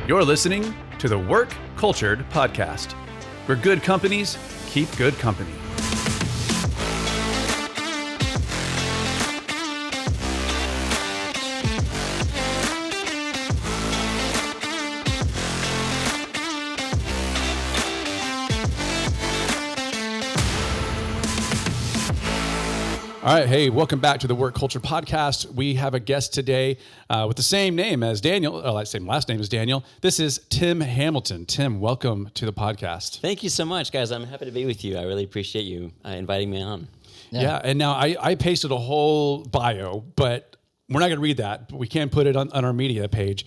You're listening to the Work Cultured Podcast, where good companies keep good company. All right, hey, welcome back to the Work Culture Podcast. We have a guest today with the same name as Daniel, same last name as Daniel. This is Tim Hamilton. Tim, welcome to the podcast. Thank you so much, guys. I'm happy to be with you. I really appreciate you inviting me on. Yeah, and now I pasted a whole bio, but we're not going to read that. But we can put it on our media page.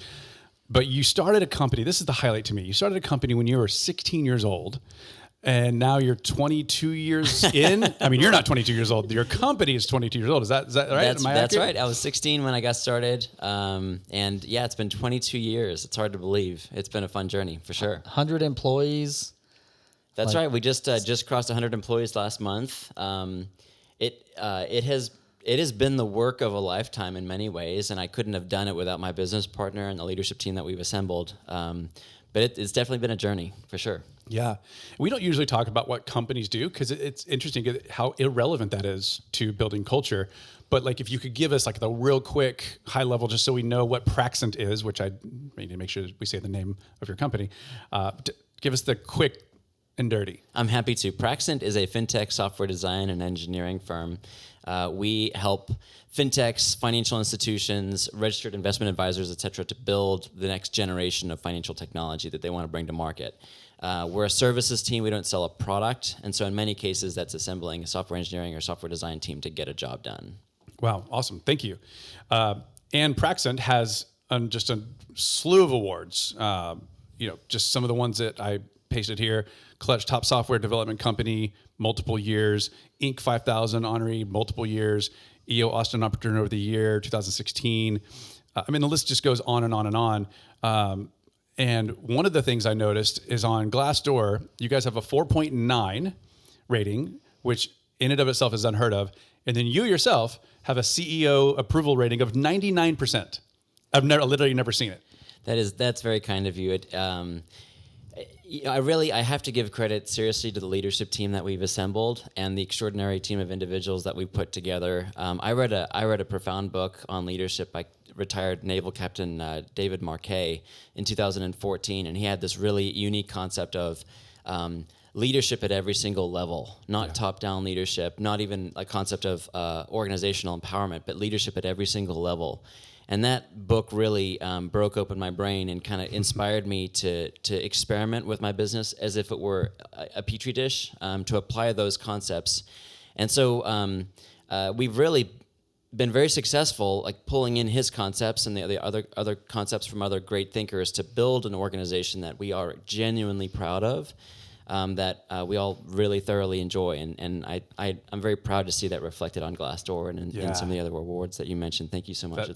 But you started a company. This is the highlight to me. You started a company when you were 16 years old. And now you're 22 years in. I mean, you're not 22 years old. Your company is 22 years old. Is that right? That's right. I was 16 when I got started. And yeah, it's been 22 years. It's hard to believe. It's been a fun journey for sure. 100 employees. That's right. We just crossed 100 employees last month. It has been the work of a lifetime in many ways, and I couldn't have done it without my business partner and the leadership team that we've assembled. But it's definitely been a journey for sure. Yeah. We don't usually talk about what companies do because it's interesting how irrelevant that is to building culture. But like, if you could give us like the real quick high level, just so we know what Praxent is, which I need to make sure we say the name of your company, give us the quick and dirty. I'm happy to. Praxent is a fintech software design and engineering firm. We help fintechs, financial institutions, registered investment advisors, et cetera, to build the next generation of financial technology that they want to bring to market. We're a services team. We don't sell a product. And so in many cases, that's assembling a software engineering or software design team to get a job done. Wow. Awesome. Thank you. And Praxent has just a slew of awards. Just some of the ones that I pasted here. Clutch Top Software Development Company, multiple years. Inc. 5000 honoree, multiple years. EO Austin Entrepreneur of the Year, 2016. The list just goes on and on and on. And one of the things I noticed is on Glassdoor, you guys have a 4.9 rating, which in and of itself is unheard of. And then you yourself have a CEO approval rating of 99%. I've literally never seen it. That's very kind of you. I have to give credit seriously to the leadership team that we've assembled and the extraordinary team of individuals that we've put together. I read a profound book on leadership by retired Naval Captain David Marquet in 2014, and he had this really unique concept of leadership at every single level, not top-down leadership, not even a concept of organizational empowerment, but leadership at every single level. And that book really broke open my brain and kind of inspired me to experiment with my business as if it were a petri dish, to apply those concepts. And so we've really been very successful, like pulling in his concepts and the other concepts from other great thinkers to build an organization that we are genuinely proud of. That we all really thoroughly enjoy, and I'm very proud to see that reflected on Glassdoor and in some of the other awards that you mentioned. Thank you so much.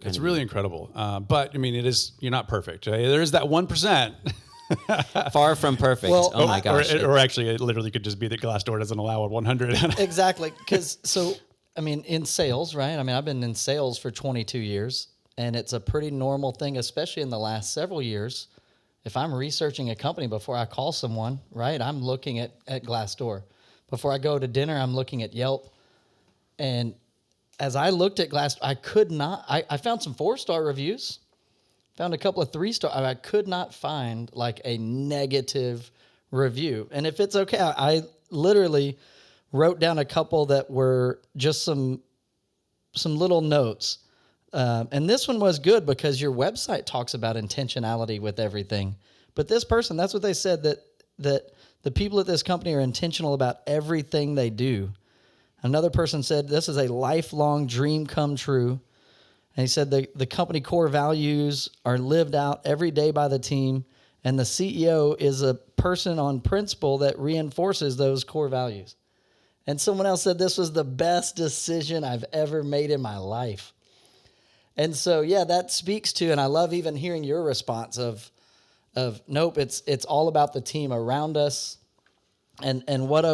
It's really incredible. But I mean, you're not perfect. There is that 1%. Far from perfect. Well, oh my gosh. Or actually, it literally could just be that Glassdoor doesn't allow a 100. Exactly, because in sales, right? I've been in sales for 22 years, and it's a pretty normal thing, especially in the last several years. If I'm researching a company before I call someone, right, I'm looking at Glassdoor. Before I go to dinner, I'm looking at Yelp. And as I looked at Glassdoor, I found some 4-star reviews, found a couple of 3-star. I could not find like a negative review. And if it's okay, I literally wrote down a couple that were just some little notes. And this one was good because your website talks about intentionality with everything. But this person, that's what they said, that the people at this company are intentional about everything they do. Another person said, this is a lifelong dream come true. And he said the company core values are lived out every day by the team. And the CEO is a person on principle that reinforces those core values. And someone else said this was the best decision I've ever made in my life. And so, that speaks to, and I love even hearing your response of nope, it's all about the team around us, and what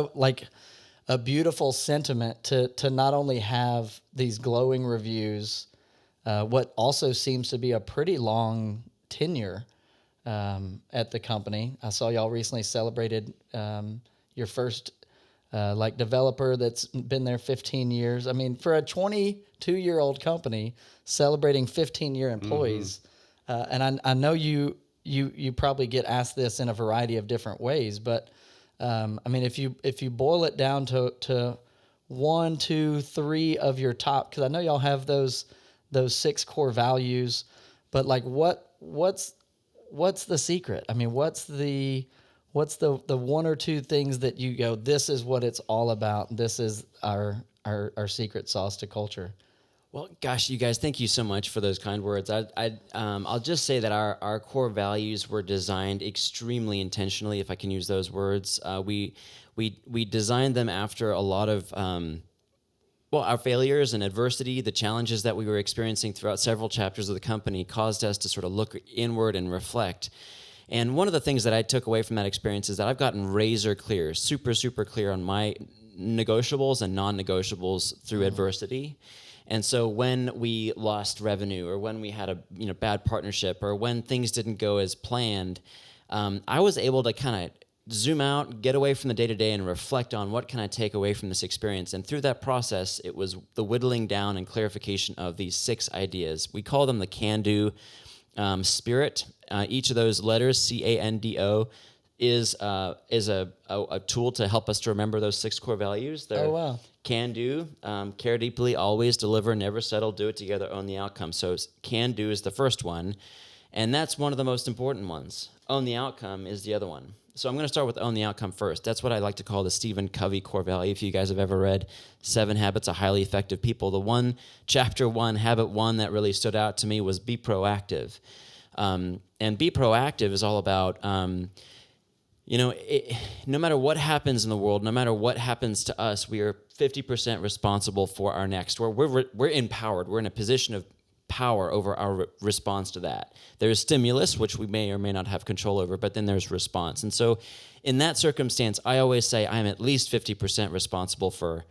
a beautiful sentiment to not only have these glowing reviews, what also seems to be a pretty long tenure at the company. I saw y'all recently celebrated your first like developer that's been there 15 years. I mean, for a 22-year-old company celebrating 15-year employees, and I know you probably get asked this in a variety of different ways, but I mean, if you boil it down to 1, 2, 3 of your top, because I know y'all have those 6 core values, but like what's the secret? I mean, what's the 1 or 2 things that you go, this is what it's all about. This is our secret sauce to culture. Well, gosh, you guys, thank you so much for those kind words. I'll just say that our core values were designed extremely intentionally, if I can use those words. We designed them after a lot of our failures and adversity, the challenges that we were experiencing throughout several chapters of the company caused us to sort of look inward and reflect. And one of the things that I took away from that experience is that I've gotten razor clear, super, super clear on my negotiables and non-negotiables through adversity. And so when we lost revenue, or when we had a bad partnership, or when things didn't go as planned, I was able to kind of zoom out, get away from the day-to-day, and reflect on what can I take away from this experience. And through that process, it was the whittling down and clarification of these 6 ideas. We call them the can-do spirit. Each of those letters, C-A-N-D-O, is a tool to help us to remember those 6 core values. They're can do, care deeply, always, deliver, never settle, do it together, own the outcome. So can do is the first one, and that's one of the most important ones. Own the outcome is the other one. So I'm going to start with own the outcome first. That's what I like to call the Stephen Covey core value. If you guys have ever read 7 Habits of Highly Effective People, the chapter 1, habit 1 that really stood out to me was be proactive. And be proactive is all about, no matter what happens in the world, no matter what happens to us, we are 50% responsible for our next. We're empowered. We're in a position of power over our response to that. There's stimulus, which we may or may not have control over, but then there's response. And so in that circumstance, I always say I'm at least 50% responsible for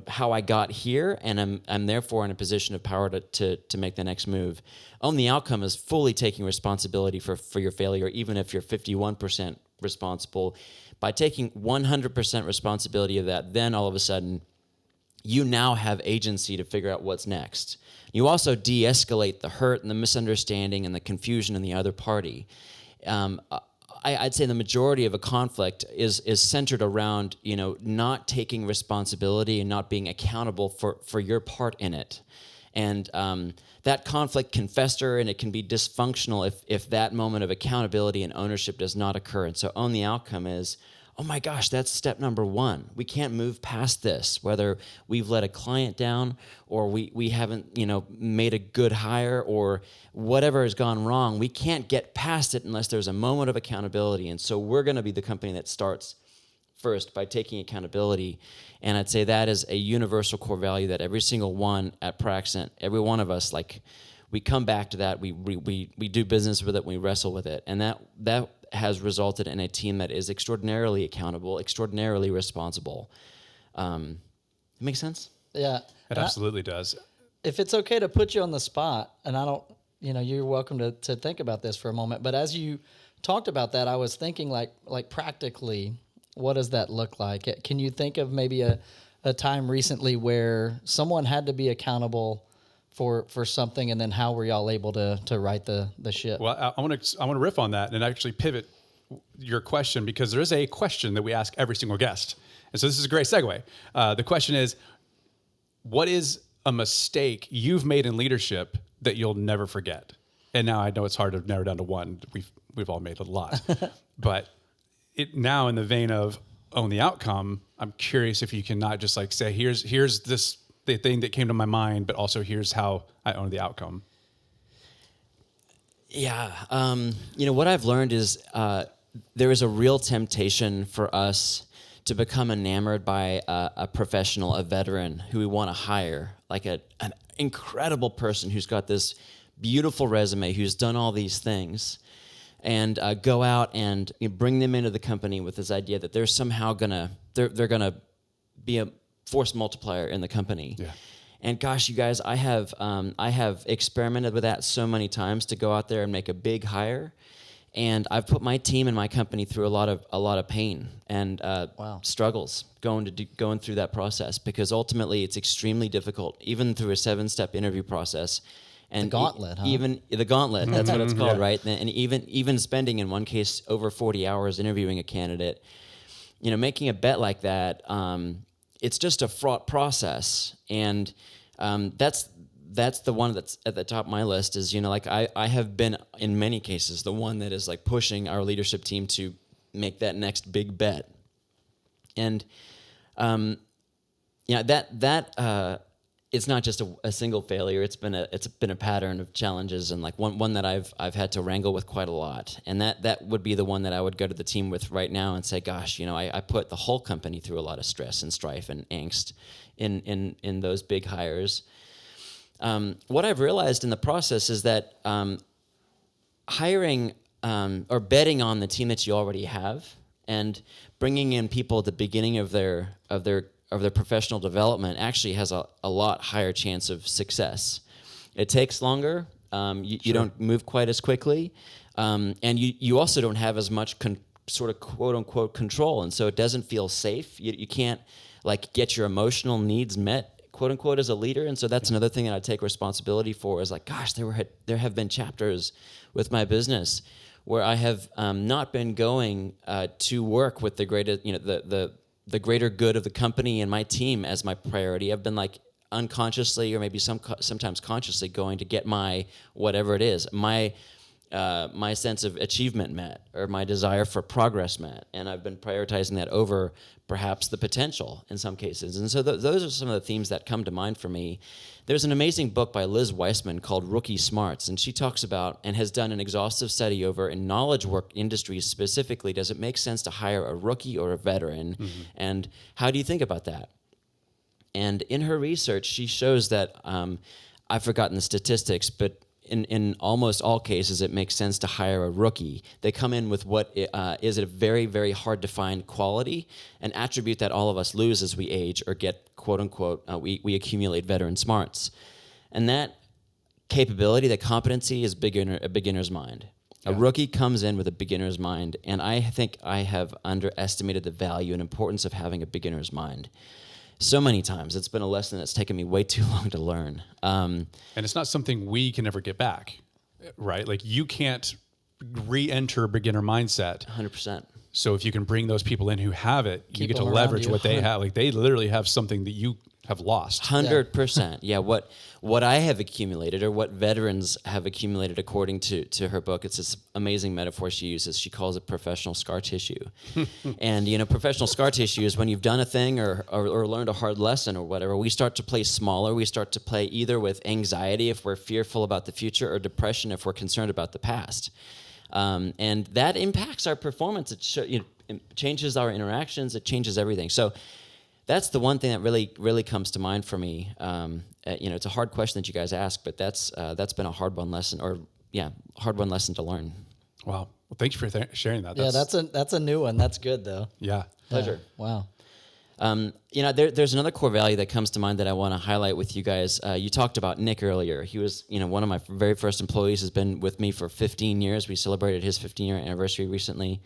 how I got here, and I'm therefore in a position of power to make the next move. Own the outcome is fully taking responsibility for your failure, even if you're 51% responsible. By taking 100% responsibility of that, then all of a sudden, you now have agency to figure out what's next. You also de-escalate the hurt and the misunderstanding and the confusion in the other party. I'd say the majority of a conflict is centered around not taking responsibility and not being accountable for your part in it, and that conflict can fester and it can be dysfunctional if that moment of accountability and ownership does not occur. And so own the outcome is, oh my gosh, that's step number 1. We can't move past this, whether we've let a client down or we haven't made a good hire or whatever has gone wrong. We can't get past it unless there's a moment of accountability. And so we're going to be the company that starts first by taking accountability. And I'd say that is a universal core value that every single one at Praxent, every one of us, we come back to that. We do business with it. We wrestle with it. And that has resulted in a team that is extraordinarily accountable, extraordinarily responsible. It makes sense? Yeah. It absolutely does. If it's okay to put you on the spot, and I don't, you're welcome to think about this for a moment, but as you talked about that, I was thinking like practically, what does that look like? Can you think of maybe a time recently where someone had to be accountable for something, and then how were y'all able to right the ship? Well, I want to riff on that and actually pivot your question, because there is a question that we ask every single guest. And so this is a great segue. The question is, what is a mistake you've made in leadership that you'll never forget? And now I know it's hard to narrow down to one. We've all made a lot. But now in the vein of own the outcome, I'm curious if you can not just say, here's this the thing that came to my mind, but also here's how I own the outcome. Yeah. What I've learned is there is a real temptation for us to become enamored by a professional, a veteran who we want to hire, like an incredible person who's got this beautiful resume, who's done all these things, and go out and bring them into the company with this idea that they're somehow they're gonna be a force multiplier in the company. Yeah. And gosh, you guys, I have experimented with that so many times, to go out there and make a big hire, And I've put my team and my company through a lot of pain and struggles going through that process, because ultimately it's extremely difficult, even through a 7-step interview process. And The Gauntlet, huh? even the Gauntlet, that's what it's called, right? And even spending, in one case, over 40 hours interviewing a candidate, making a bet like that, it's just a fraught process. And that's the one that's at the top of my list. Is I have been, in many cases, the one that is like pushing our leadership team to make that next big bet. And it's not just a single failure. It's been a pattern of challenges, and like one that I've had to wrangle with quite a lot. And that would be the one that I would go to the team with right now and say, gosh, I put the whole company through a lot of stress and strife and angst in those big hires. What I've realized in the process is that hiring or betting on the team that you already have and bringing in people at the beginning of their professional development actually has a lot higher chance of success. It takes longer. You don't move quite as quickly, and you also don't have as much sort of quote unquote control, and so it doesn't feel safe. You can't like get your emotional needs met, quote unquote, as a leader. And so that's another thing that I take responsibility for, is like, gosh, there have been chapters with my business where I have not been going to work with the greater good of the company and my team as my priority. I've been like unconsciously, or maybe sometimes consciously, going to get my whatever it is, my sense of achievement met, or my desire for progress met, and I've been prioritizing that over perhaps the potential in some cases. And so those are some of the themes that come to mind for me. There's an amazing book by Liz Weissman called Rookie Smarts, and she talks about and has done an exhaustive study over, in knowledge work industries specifically, does it make sense to hire a rookie or a veteran? Mm-hmm. And how do you think about that? And in her research, she shows that, I've forgotten the statistics, but in almost all cases, it makes sense to hire a rookie. They come in with what is a very, very hard to find quality, an attribute that all of us lose as we age or get, quote unquote, we accumulate veteran smarts. And that capability, that competency, is a beginner's mind. Yeah. A rookie comes in with a beginner's mind, and I think I have underestimated the value and importance of having a beginner's mind. So many times. It's been a lesson that's taken me way too long to learn. And it's not something we can ever get back, right? Like, you can't re-enter beginner mindset. 100%. So if you can bring those people in who have it, you get to them leverage around you. what they have. Like, they literally have something that you have lost. 100%. Yeah. What I have accumulated, or what veterans have accumulated, according to her book, it's this amazing metaphor she uses. She calls it professional scar tissue. And, professional scar tissue is when you've done a thing or learned a hard lesson or whatever, we start to play smaller. We start to play either with anxiety if we're fearful about the future, or depression if we're concerned about the past. And that impacts our performance. It changes our interactions. It changes everything. So that's the one thing that really comes to mind for me. It's a hard question that you guys ask, but that's been a hard one lesson, hard one lesson to learn. Wow. Well, thank you for sharing that. That's a new one. That's good though. Yeah. Pleasure. Wow. There's another core value that comes to mind that I want to highlight with you guys. You talked about Nick earlier. He was, one of my very first employees, has been with me for 15 years. We celebrated his 15-year anniversary recently.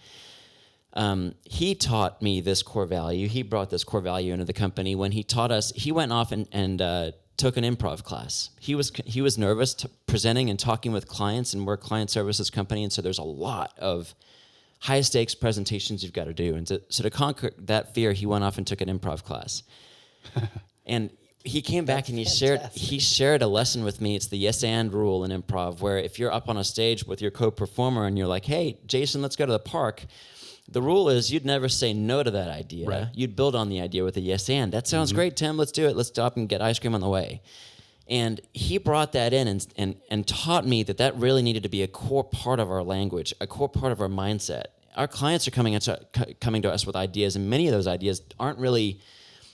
He taught me this core value. He brought this core value into the company when he taught us. He went off and took an improv class. He was nervous presenting and talking with clients, and we're a client services company, and so there's a lot of high stakes presentations you've got to do. And to conquer that fear, he went off and took an improv class. And he came back and he shared a lesson with me. It's the yes and rule in improv, where if you're up on a stage with your co-performer and you're like, hey, Jason, let's go to the park, the rule is you'd never say no to that idea. Right. You'd build on the idea with a yes and. That sounds great, Tim. Let's do it. Let's stop and get ice cream on the way. And he brought that in and taught me that really needed to be a core part of our language, a core part of our mindset. Our clients are coming to us with ideas, and many of those ideas aren't really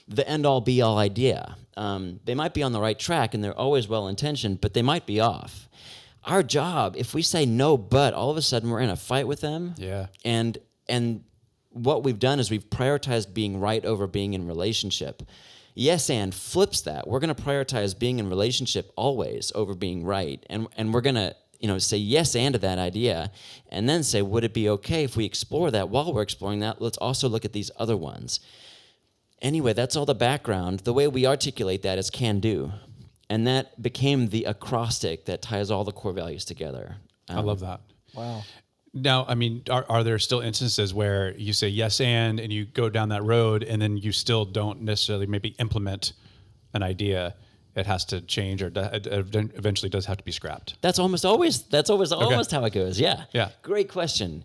the end-all, be-all idea. They might be on the right track, and they're always well-intentioned, but they might be off. Our job, if we say no, but all of a sudden we're in a fight with them. Yeah. And what we've done is we've prioritized being right over being in relationship. Yes and flips that. We're going to prioritize being in relationship always over being right. And we're going to say yes and to that idea, and then say, would it be okay if we explore that? While we're exploring that, let's also look at these other ones. Anyway, that's all the background. The way we articulate that is can do. And that became the acrostic that ties all the core values together. I love that. Wow. Now, I mean, are there still instances where you say yes and you go down that road and then you still don't necessarily maybe implement an idea? It has to change, or it eventually does have to be scrapped. That's almost always how it goes. Yeah. Yeah. Great question.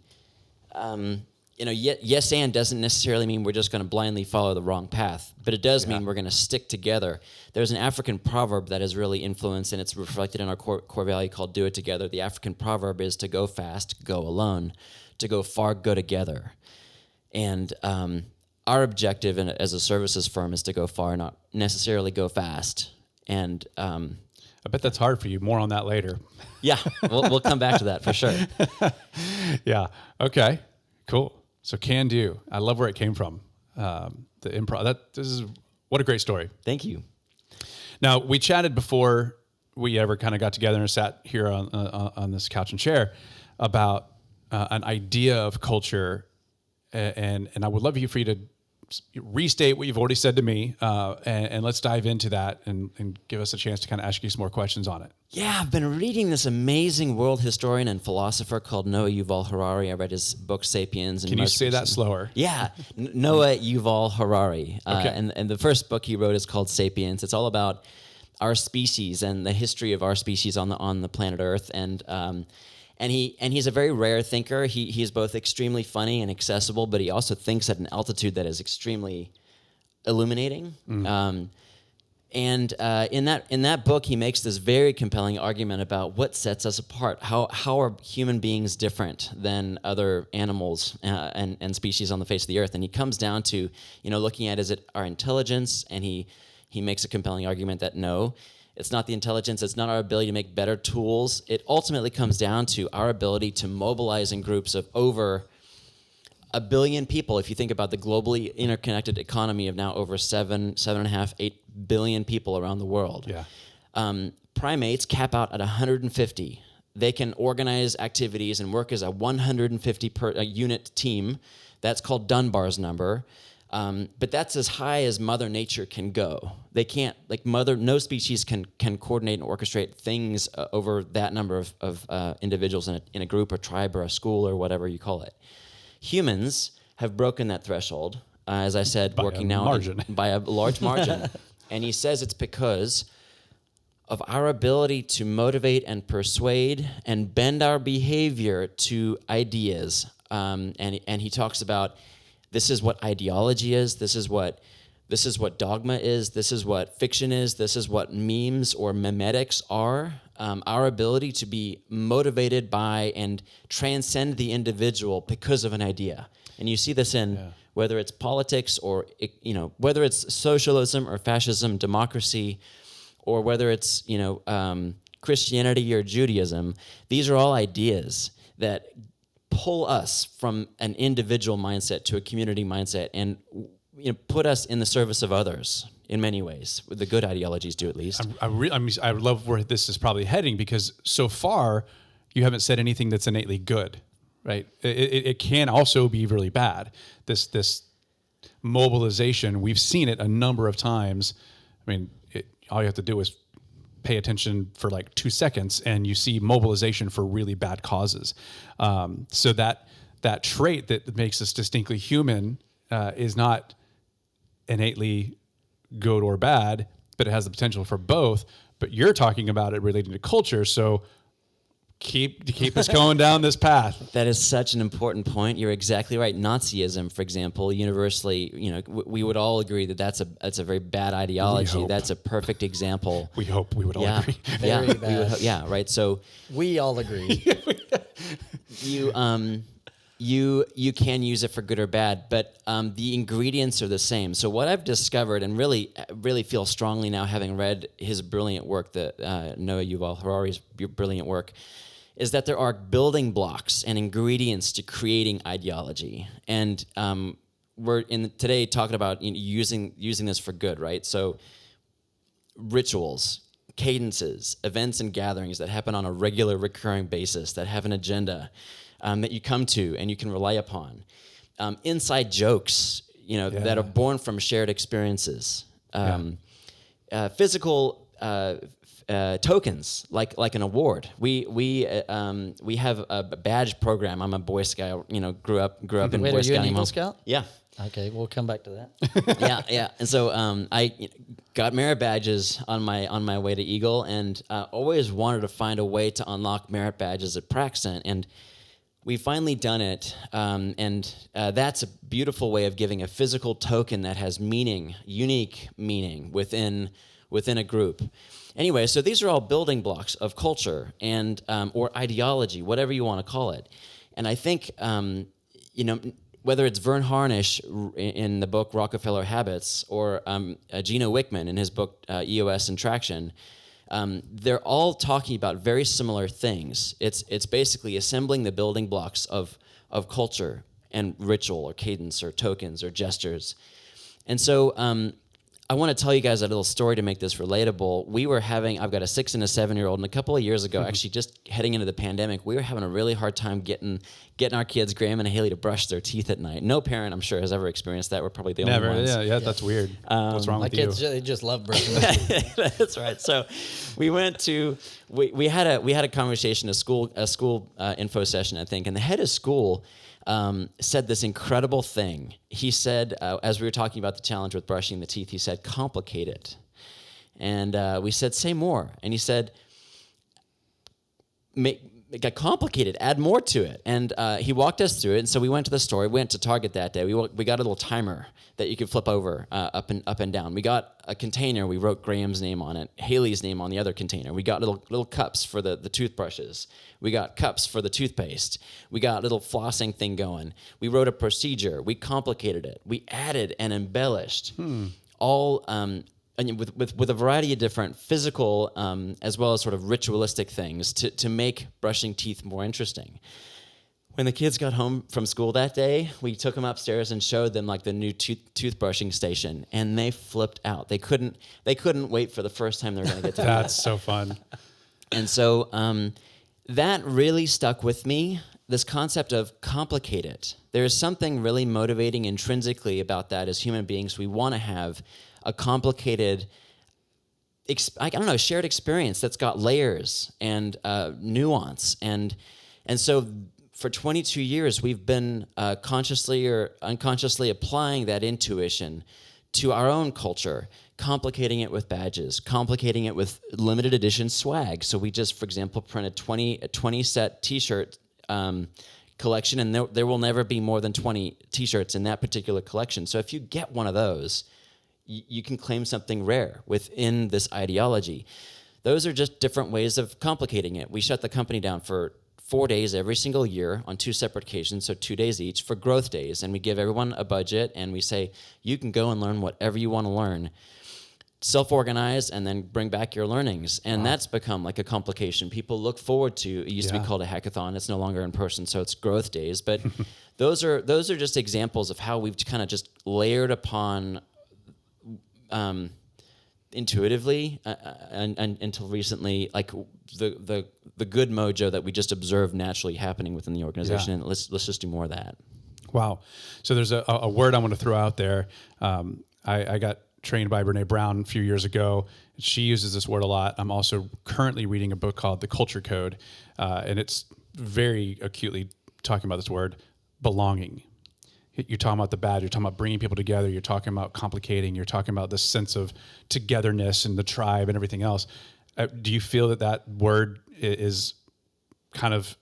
Yes and doesn't necessarily mean we're just going to blindly follow the wrong path, but it does mean we're going to stick together. There's an African proverb that has really influenced, and it's reflected in our core value called do it together. The African proverb is to go fast, go alone. To go far, go together. And our objective as a services firm is to go far, not necessarily go fast. And I bet that's hard for you. More on that later. Yeah, we'll come back to that for sure. Yeah. Okay. Cool. So can do. I love where it came from. The improv. What a great story. Thank you. Now, we chatted before we ever kind of got together and sat here on this couch and chair about an idea of culture, and I would love for you to restate what you've already said to me, and let's dive into that and give us a chance to kind of ask you some more questions on it. Yeah, I've been reading this amazing world historian and philosopher called Noah Yuval Harari. I read his book *Sapiens*. And Can you say that slower? Yeah, Noah Yuval Harari. Okay. And the first book he wrote is called *Sapiens*. It's all about our species and the history of our species on the planet Earth. And he's a very rare thinker. He's both extremely funny and accessible, but he also thinks at an altitude that is extremely illuminating. And in that book, he makes this very compelling argument about what sets us apart. How are human beings different than other animals and species on the face of the earth? And he comes down to looking at, is it our intelligence? And he makes a compelling argument that no, it's not the intelligence. It's not our ability to make better tools. It ultimately comes down to our ability to mobilize in groups of over 1 billion people. If you think about the globally interconnected economy of now over 7.5, 8 billion people around the world. Yeah. Primates cap out at 150. They can organize activities and work as a 150 per unit team. That's called Dunbar's number. But that's as high as Mother Nature can go. They can't, no species can coordinate and orchestrate things over that number of individuals in a group or tribe or a school or whatever you call it. Humans have broken that threshold, as I said, working now by a large margin. And he says it's because of our ability to motivate and persuade and bend our behavior to ideas. And he talks about this is what ideology is. This is what dogma is. This is what fiction is. This is what memes or memetics are. Our ability to be motivated by and transcend the individual because of an idea. And you see this in whether it's politics or whether it's socialism or fascism, democracy, or whether it's Christianity or Judaism. These are all ideas that pull us from an individual mindset to a community mindset and put us in the service of others in many ways. The good ideologies do, at least. I love where this is probably heading, because so far you haven't said anything that's innately good, right? It can also be really bad. This mobilization, we've seen it a number of times. I mean, all you have to do is pay attention for 2 seconds and you see mobilization for really bad causes. So that trait that makes us distinctly human is not innately good or bad, but it has the potential for both. But you're talking about it relating to culture, so keep us going down this path. That is such an important point. You're exactly right. Nazism, for example, universally, we would all agree that that's a very bad ideology. That's a perfect example. We hope we would all agree. Very bad. Right. So we all agree. You can use it for good or bad, but the ingredients are the same. So what I've discovered, and really feel strongly now, having read his brilliant work, Noah Yuval Harari's brilliant work, is that there are building blocks and ingredients to creating ideology. And we're today talking about using this for good, right? So rituals, cadences, events and gatherings that happen on a regular, recurring basis, that have an agenda that you come to and you can rely upon. Inside jokes, that are born from shared experiences. Physical tokens, like an award. We have a badge program. I'm a Boy Scout. Grew up in Wait, Boy are you Scout. an Eagle Scout? Yeah. Okay, we'll come back to that. Yeah. And so I got merit badges on my way to Eagle, and always wanted to find a way to unlock merit badges at Praxent, and we finally done it. And that's a beautiful way of giving a physical token that has meaning, unique meaning within a group. Anyway, so these are all building blocks of culture and or ideology, whatever you want to call it. And I think whether it's Vern Harnish in the book Rockefeller Habits or Gino Wickman in his book EOS and Traction, they're all talking about very similar things. It's basically assembling the building blocks of culture and ritual or cadence or tokens or gestures. And so I want to tell you guys a little story to make this relatable. I've got a 6 and a 7-year-old, and a couple of years ago, actually just heading into the pandemic, we were having a really hard time getting our kids, Graham and Haley, to brush their teeth at night. No parent, I'm sure, has ever experienced that. We're probably the only ones. Yeah, that's weird. What's wrong with you? My kids, they just love brushing their teeth. That's right. So we had a conversation, a school info session, I think, and the head of school said this incredible thing. He said, as we were talking about the challenge with brushing the teeth, he said, complicate it. And we said, say more. And he said, it got complicated, add more to it. And he walked us through it. And so we went to the store. We went to Target that day. We got a little timer that you could flip over up and down. We got a container. We wrote Graham's name on it, Haley's name on the other container. We got little cups for the toothbrushes. We got cups for the toothpaste. We got a little flossing thing going. We wrote a procedure. We complicated it. We added and embellished all and with a variety of different physical as well as sort of ritualistic things to make brushing teeth more interesting. When the kids got home from school that day, we took them upstairs and showed them like the new toothbrushing station, and they flipped out. They couldn't wait for the first time they were going to get to That's so fun. And so that really stuck with me, this concept of complicate it. There's something really motivating intrinsically about that as human beings. We want to have a complicated, shared experience that's got layers and nuance. And so for 22 years, we've been consciously or unconsciously applying that intuition to our own culture, complicating it with badges, complicating it with limited edition swag. So we just, for example, printed a 20 set T-shirt collection, and there will never be more than 20 T-shirts in that particular collection. So if you get one of those, you can claim something rare within this ideology. Those are just different ways of complicating it. We shut the company down for 4 days every single year on 2 separate occasions, so 2 days each for growth days. And we give everyone a budget, and we say, you can go and learn whatever you want to learn. Self-organize and then bring back your learnings. And that's become like a complication people look forward to. It used to be called a hackathon. It's no longer in person, so it's growth days. But those are just examples of how we've kind of just layered upon intuitively and until recently, like the good mojo that we just observed naturally happening within the organization. And let's just do more of that. Wow. So there's a word I want to throw out there. I got trained by Brene Brown a few years ago. She uses this word a lot. I'm also currently reading a book called The Culture Code, and it's very acutely talking about this word, belonging. You're talking about the badge, you're talking about bringing people together, you're talking about complicating, you're talking about this sense of togetherness and the tribe and everything else. Do you feel that word is kind of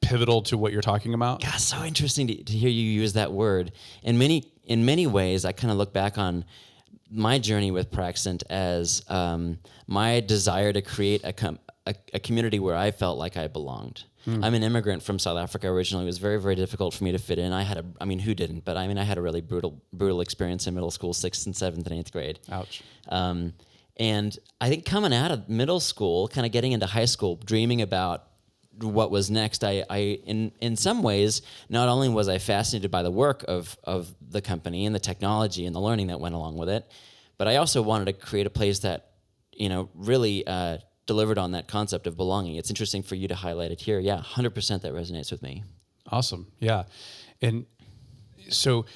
pivotal to what you're talking about? God, so interesting to hear you use that word. In many ways, I kind of look back on my journey with Praxent as my desire to create a community where I felt like I belonged. I'm an immigrant from South Africa originally. It was very, very difficult for me to fit in. Who didn't? But I had a really brutal experience in middle school, 6th and 7th and 8th grade. Ouch. And I think coming out of middle school, kind of getting into high school, dreaming about what was next, I in some ways, not only was I fascinated by the work of the company and the technology and the learning that went along with it, but I also wanted to create a place that really delivered on that concept of belonging. It's interesting for you to highlight it here. Yeah, 100% that resonates with me. Awesome. Yeah. And so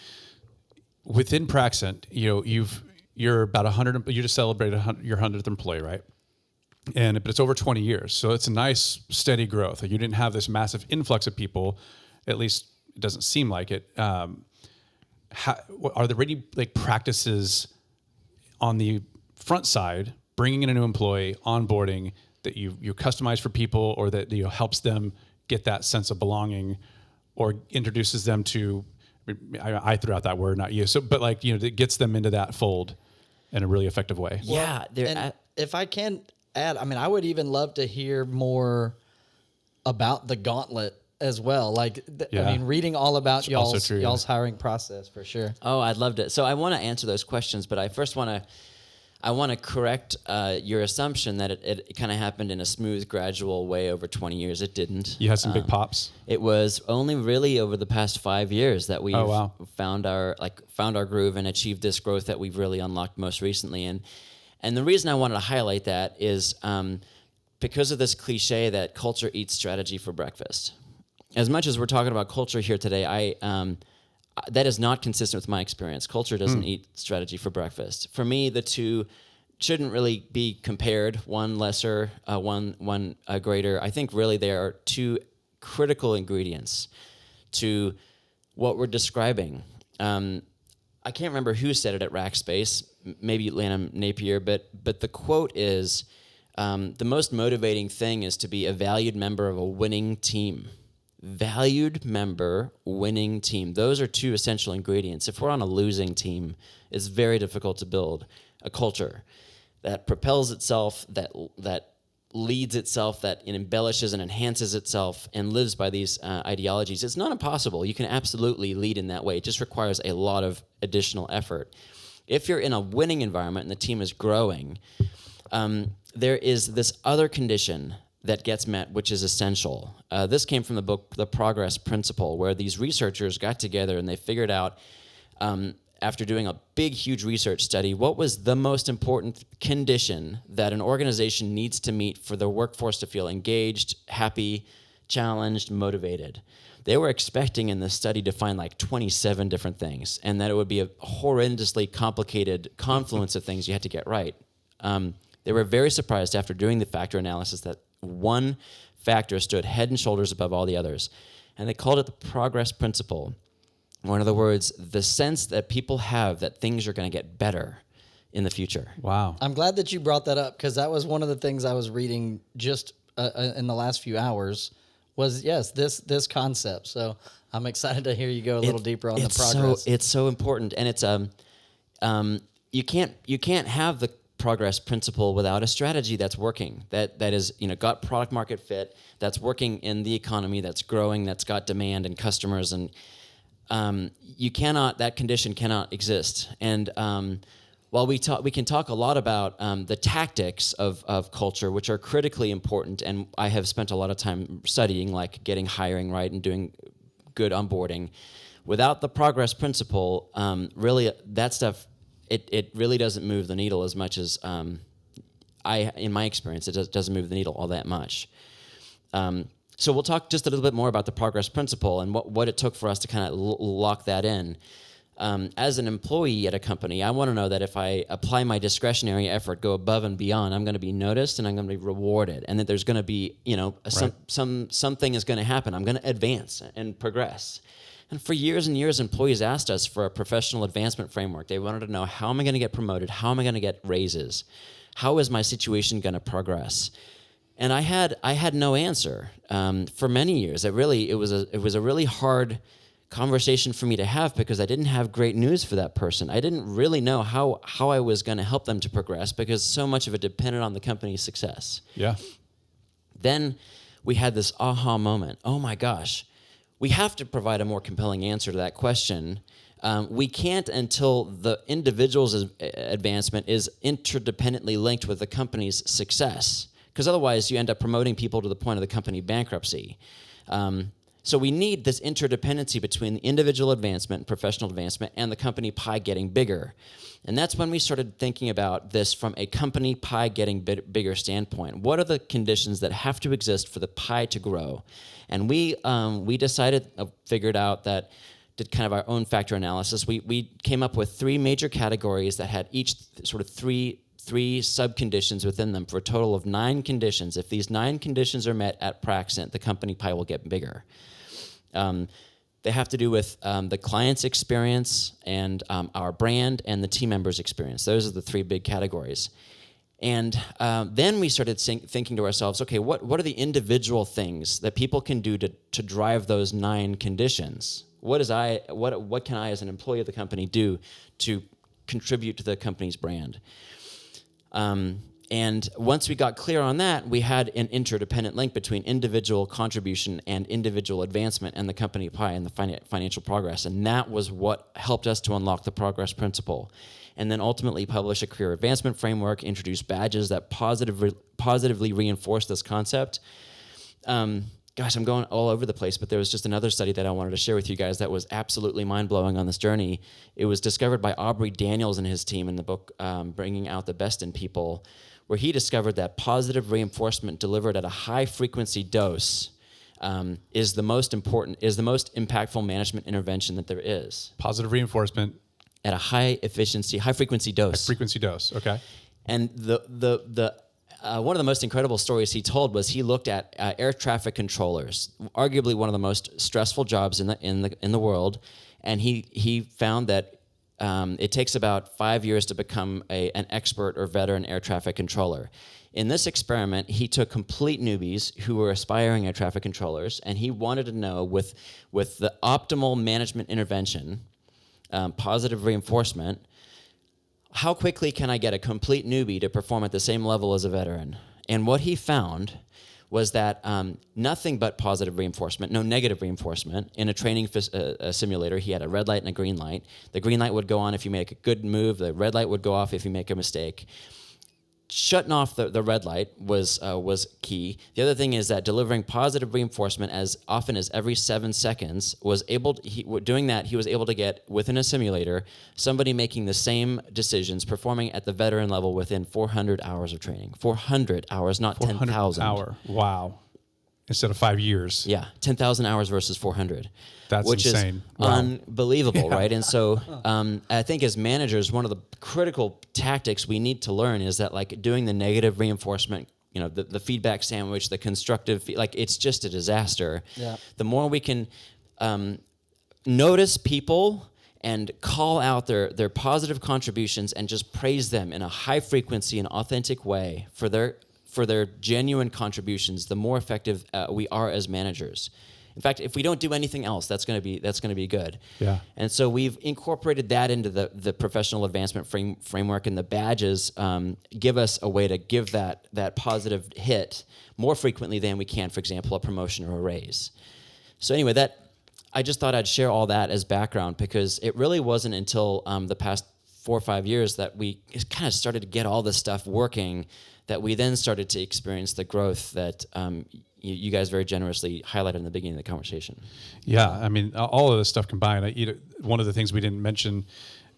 within Praxent, you're about 100, you just celebrated your 100th employee, right? But it's over 20 years. So it's a nice steady growth. You didn't have this massive influx of people, at least it doesn't seem like it. Are there any practices on the front side, bringing in a new employee, onboarding, that you customize for people, or that helps them get that sense of belonging, or introduces them to? I threw out that word, not you. So, but that gets them into that fold in a really effective way. Yeah, and if I can add, I would even love to hear more about the Gauntlet as well. Reading all about y'all's hiring process for sure. Oh, I'd love to. So I want to answer those questions, but I first want to correct your assumption that it kind of happened in a smooth, gradual way over 20 years. It didn't. You had some big pops. It was only really over the past 5 years that we've found our groove and achieved this growth that we've really unlocked most recently. And the reason I wanted to highlight that is because of this cliche that culture eats strategy for breakfast. As much as we're talking about culture here today, that is not consistent with my experience. Culture doesn't eat strategy for breakfast. For me, the two shouldn't really be compared. One lesser, one greater. I think really there are two critical ingredients to what we're describing. I can't remember who said it at Rackspace, maybe Lanham Napier, but the quote is, the most motivating thing is to be a valued member of a winning team. Valued member, winning team. Those are two essential ingredients. If we're on a losing team, it's very difficult to build a culture that propels itself, that leads itself, that embellishes and enhances itself, and lives by these ideologies. It's not impossible. You can absolutely lead in that way. It just requires a lot of additional effort. If you're in a winning environment and the team is growing, there is this other condition that gets met, which is essential. This came from the book, The Progress Principle, where these researchers got together and they figured out, after doing a big, huge research study, what was the most important condition that an organization needs to meet for their workforce to feel engaged, happy, challenged, motivated. They were expecting in this study to find 27 different things, and that it would be a horrendously complicated confluence of things you had to get right. They were very surprised after doing the factor analysis that one factor stood head and shoulders above all the others, and they called it the progress principle. In other words, the sense that people have that things are going to get better in the future. Wow. I'm glad that you brought that up, because that was one of the things I was reading just in the last few hours was, this concept. So I'm excited to hear you go a little deeper on the progress. It's so important, and it's you can't have the progress principle without a strategy that's working, that is got product market fit, that's working in the economy, that's growing, that's got demand and customers, and that condition cannot exist. And while we can talk a lot about the tactics of culture, which are critically important, and I have spent a lot of time studying, like getting hiring right and doing good onboarding, without the progress principle, really that stuff, it really doesn't move the needle as much as in my experience, it doesn't move the needle all that much. So we'll talk just a little bit more about the progress principle and what it took for us to kind of lock that in. As an employee at a company, I want to know that if I apply my discretionary effort, go above and beyond, I'm going to be noticed and I'm going to be rewarded, and that there's going to be, something is going to happen. I'm going to advance and progress. And for years and years, employees asked us for a professional advancement framework. They wanted to know, how am I going to get promoted? How am I going to get raises? How is my situation going to progress? And I had no answer for many years. It was a really hard conversation for me to have, because I didn't have great news for that person. I didn't really know how I was going to help them to progress, because so much of it depended on the company's success. Yeah. Then we had this aha moment. Oh my gosh, we have to provide a more compelling answer to that question. We can't until the individual's advancement is interdependently linked with the company's success, because otherwise you end up promoting people to the point of the company bankruptcy. So we need this interdependency between the individual advancement and professional advancement and the company pie getting bigger. And that's when we started thinking about this from a company pie getting bigger standpoint. What are the conditions that have to exist for the pie to grow? And we decided, figured out that, did kind of our own factor analysis. We came up with 3 major categories that had each sort of three sub-conditions within them for a total of 9 conditions. If these 9 conditions are met at Praxent, the company pie will get bigger. They have to do with the client's experience and our brand and the team members' experience. Those are the 3 big categories. And then we started thinking to ourselves, okay, what are the individual things that people can do to drive those 9 conditions? What can I as an employee of the company do to contribute to the company's brand? And once we got clear on that, we had an interdependent link between individual contribution and individual advancement and the company pie and the financial progress. And that was what helped us to unlock the progress principle. And then ultimately publish a career advancement framework, introduce badges that positively reinforce this concept. Gosh, I'm going all over the place, but there was just another study that I wanted to share with you guys that was absolutely mind-blowing on this journey. It was discovered by Aubrey Daniels and his team in the book Bringing Out the Best in People, where he discovered that positive reinforcement delivered at a high-frequency dose is the most impactful management intervention that there is. Positive reinforcement at a high-frequency dose. Frequency dose, okay. And one of the most incredible stories he told was he looked at air traffic controllers, arguably one of the most stressful jobs in the world, and he found that it takes about 5 years to become an expert or veteran air traffic controller. In this experiment, he took complete newbies who were aspiring air traffic controllers, and he wanted to know with the optimal management intervention, positive reinforcement, how quickly can I get a complete newbie to perform at the same level as a veteran? And what he found was that nothing but positive reinforcement, no negative reinforcement. In a training simulator, he had a red light and a green light. The green light would go on if you make a good move. The red light would go off if you make a mistake. Shutting off the red light was key. The other thing is that delivering positive reinforcement as often as every 7 seconds doing that, he was able to get, within a simulator, somebody making the same decisions, performing at the veteran level within 400 hours of training. 400 hours, not 10,000. Hour. Wow. Instead of 5 years. Yeah, 10,000 hours versus 400. That's which insane. Is wow. Unbelievable, yeah. Right? And so I think as managers, one of the critical tactics we need to learn is that, like, doing the negative reinforcement, the feedback sandwich, the constructive, it's just a disaster. Yeah. The more we can notice people and call out their positive contributions and just praise them in a high frequency and authentic way for their genuine contributions, the more effective we are as managers. In fact, if we don't do anything else, that's going to be good. Yeah. And so we've incorporated that into the professional advancement framework, and the badges give us a way to give that positive hit more frequently than we can, for example, a promotion or a raise. So anyway, I just thought I'd share all that as background, because it really wasn't until the past 4 or 5 years that we kind of started to get all this stuff working, that we then started to experience the growth that you guys very generously highlighted in the beginning of the conversation. Yeah, I mean, all of this stuff combined. One of the things we didn't mention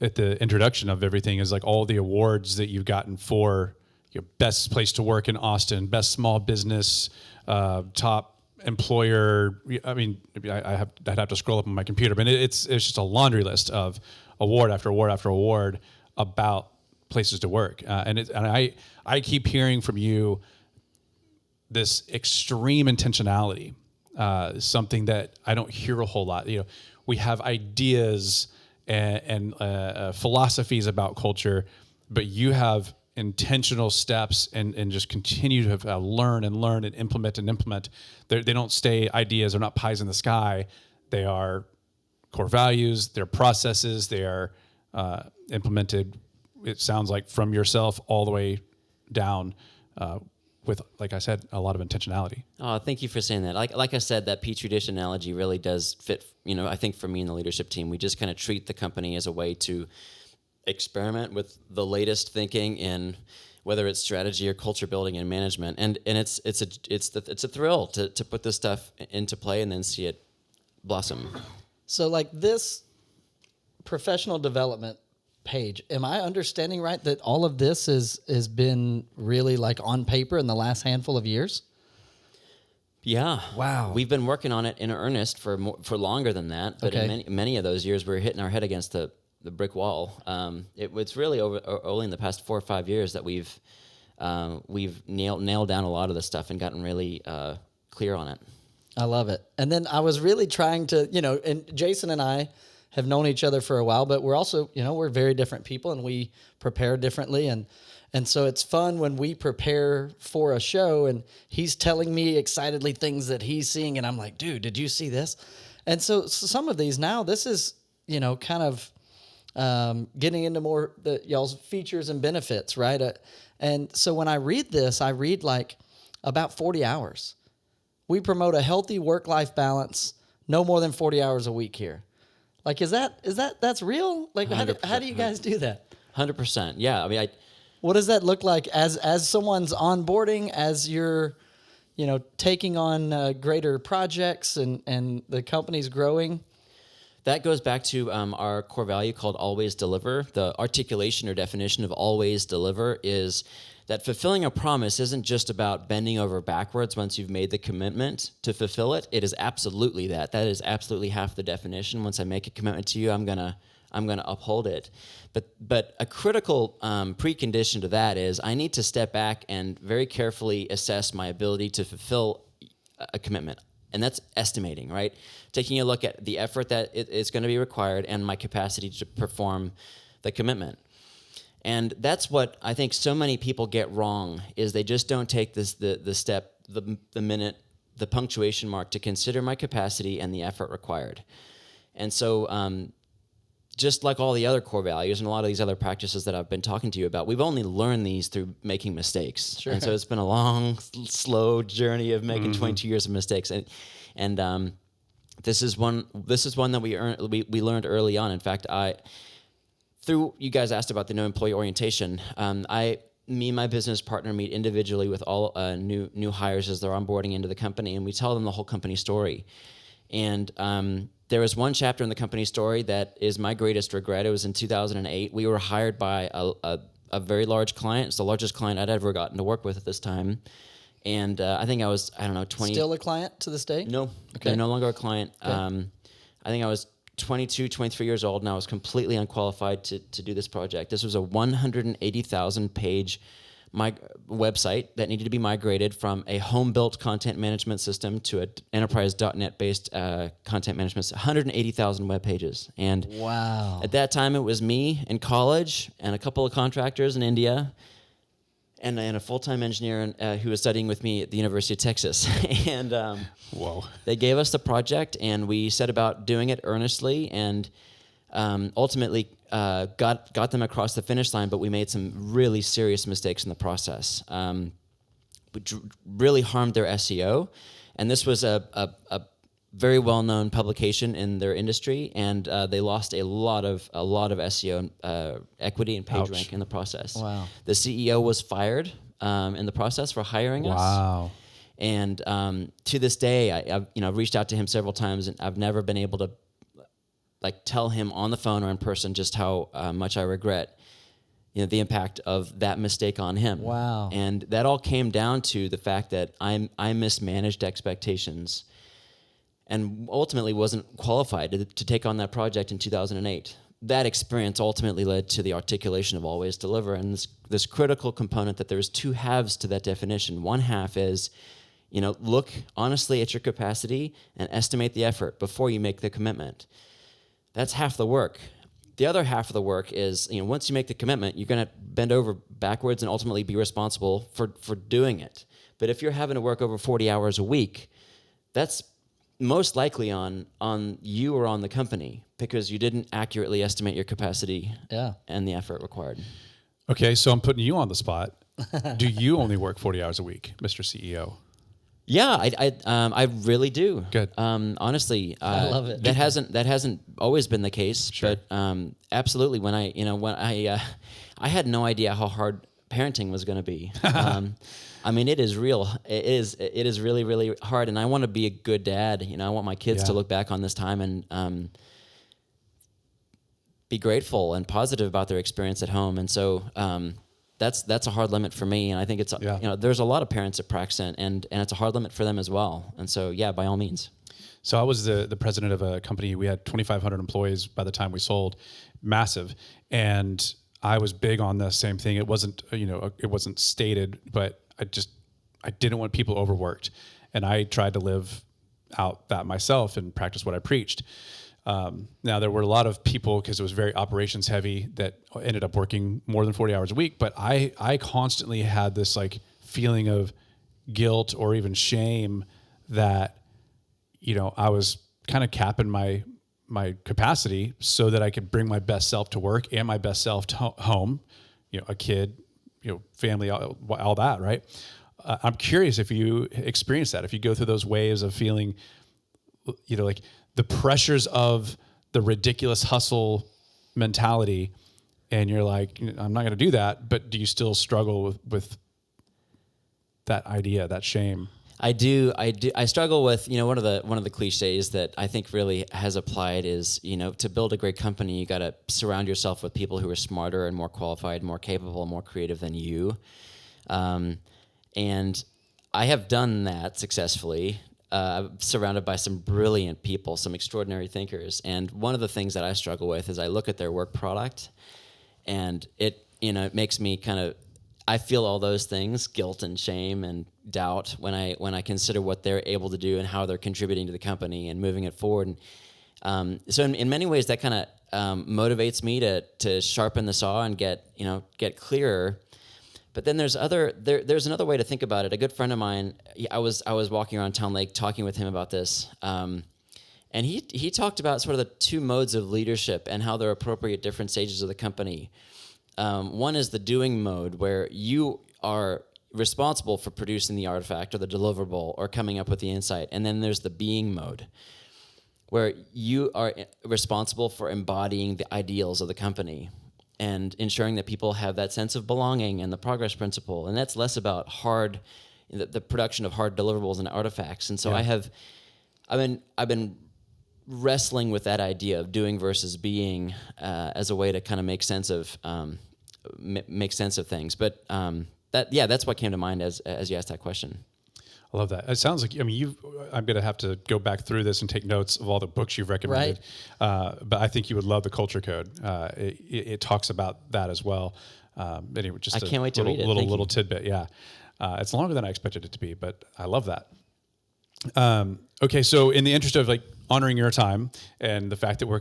at the introduction of everything is like all the awards that you've gotten for your best place to work in Austin, best small business, top employer. I mean, I'd have to scroll up on my computer, but it's just a laundry list of award after award after award about places to work. And I keep hearing from you this extreme intentionality, something that I don't hear a whole lot. We have ideas and philosophies about culture, but you have intentional steps and just continue to learn and implement. They don't stay ideas. They're not pies in the sky. They are core values. They're processes. They are implemented, it sounds like, from yourself all the way down, with, like I said, a lot of intentionality. Oh, thank you for saying that. Like I said, that Petri dish analogy really does fit. I think for me and the leadership team, we just kind of treat the company as a way to experiment with the latest thinking in whether it's strategy or culture building and management. And it's a thrill to put this stuff into play and then see it blossom. So like this professional development page, am I understanding right that all of this has been really like on paper in the last handful of years? Yeah. Wow. We've been working on it in earnest for longer than that, but Okay. in many of those years we were hitting our head against the brick wall. It's really only in the past 4 or 5 years that we've nailed down a lot of the stuff and gotten really clear on it. I love it. And then I was really trying to, and Jason and I have known each other for a while, but we're also, we're very different people and we prepare differently. And so it's fun when we prepare for a show and he's telling me excitedly things that he's seeing. And I'm like, dude, did you see this? And so some of these now, this is, kind of getting into more y'all's features and benefits, right? And so when I read this, I read like about 40 hours. We promote a healthy work-life balance, no more than 40 hours a week here. Like, that's real? Like, how do you guys do that? 100%. Yeah. I mean, What does that look like as someone's onboarding, as you're, taking on greater projects and the company's growing? that goes back to our core value called always deliver. The articulation or definition of always deliver is that fulfilling a promise isn't just about bending over backwards once you've made the commitment to fulfill it. It is absolutely that. That is absolutely half the definition. Once I make a commitment to you, I'm gonna uphold it. But a critical precondition to that is I need to step back and very carefully assess my ability to fulfill a commitment. And that's estimating, right? Taking a look at the effort that is going to be required and my capacity to perform the commitment. And that's what I think so many people get wrong, is they just don't take the step, the minute, the punctuation mark to consider my capacity and the effort required. And so just like all the other core values and a lot of these other practices that I've been talking to you about, we've only learned these through making mistakes. Sure. And so it's been a long, slow journey of making 22 years of mistakes. And this is one that we learned early on. In fact, you guys asked about the no employee orientation. Me and my business partner meet individually with all new hires as they're onboarding into the company, and we tell them the whole company story. And there was one chapter in the company story that is my greatest regret. It was in 2008. We were hired by a very large client. It's the largest client I'd ever gotten to work with at this time. And I think I was, 20. Still a client to this day? No, okay. They're no longer a client. Okay. I think I was 22, 23 years old, and I was completely unqualified to do this project. This was a 180,000 page website that needed to be migrated from a home-built content management system to an enterprise.net-based content management system. 180,000 web pages. And wow. At that time, it was me in college and a couple of contractors in India and a full-time engineer who was studying with me at the University of Texas. And whoa, they gave us the project, and we set about doing it earnestly, and ultimately got them across the finish line. But we made some really serious mistakes in the process, which really harmed their SEO. And this was a very well-known publication in their industry, and they lost a lot of SEO equity and page rank in the process. Wow. The CEO was fired in the process for hiring us. Wow. And to this day, I've reached out to him several times, and I've never been able to tell him on the phone or in person just how much I regret the impact of that mistake on him. Wow. And that all came down to the fact that I mismanaged expectations and ultimately wasn't qualified to take on that project in 2008. That experience ultimately led to the articulation of always deliver, and this critical component that there's two halves to that definition. One half is, look honestly at your capacity and estimate the effort before you make the commitment. That's half the work. The other half of the work is, once you make the commitment, you're going to bend over backwards and ultimately be responsible for doing it. But if you're having to work over 40 hours a week, that's most likely on you or on the company, because you didn't accurately estimate your capacity and the effort required. Okay, so I'm putting you on the spot. Do you only work 40 hours a week, Mr. CEO? Yeah, I really do. Good. Honestly, I love it. That hasn't always been the case, Sure. But absolutely, when I had no idea how hard parenting was going to be. I mean, it is real. It is really, really hard. And I want to be a good dad. I want my kids to look back on this time and be grateful and positive about their experience at home. And so that's a hard limit for me. And I think it's there's a lot of parents at Praxent, and it's a hard limit for them as well. And so by all means. So I was the president of a company. We had 2,500 employees by the time we sold, massive. And I was big on the same thing. It wasn't, it wasn't stated, but I didn't want people overworked. And I tried to live out that myself and practice what I preached. Now there were a lot of people, because it was very operations heavy, that ended up working more than 40 hours a week. But I constantly had this like feeling of guilt or even shame that, I was kind of capping my capacity so that I could bring my best self to work and my best self to home, a kid, family, all that, right? I'm curious if you experience that, if you go through those waves of feeling, like the pressures of the ridiculous hustle mentality, and you're like, I'm not going to do that, but do you still struggle with that idea, that shame? I do. I struggle with, one of the cliches that I think really has applied is, to build a great company, you got to surround yourself with people who are smarter and more qualified, more capable, more creative than you. And I have done that successfully. I'm surrounded by some brilliant people, some extraordinary thinkers. And one of the things that I struggle with is I look at their work product, and it makes me I feel all those things, guilt and shame and doubt, when I consider what they're able to do and how they're contributing to the company and moving it forward. And so in many ways, that kind of motivates me to sharpen the saw and get clearer. But then there's another way to think about it. A good friend of mine, I was walking around Town Lake talking with him about this, and he talked about sort of the two modes of leadership and how they're appropriate at different stages of the company. One is the doing mode, where you are responsible for producing the artifact or the deliverable or coming up with the insight. And then there's the being mode, where you are responsible for embodying the ideals of the company and ensuring that people have that sense of belonging and the progress principle. And that's less about the production of hard deliverables and artifacts. And so I've been wrestling with that idea of doing versus being as a way to kind of make sense of things. But that's what came to mind as you asked that question. I love that. It sounds like, I'm going to have to go back through this and take notes of all the books you've recommended. Right. But I think you would love The Culture Code. It talks about that as well. Anyway, just I can't wait to read it. Little tidbit. Yeah. It's longer than I expected it to be, but I love that. Okay. So in the interest of like honoring your time and the fact that we're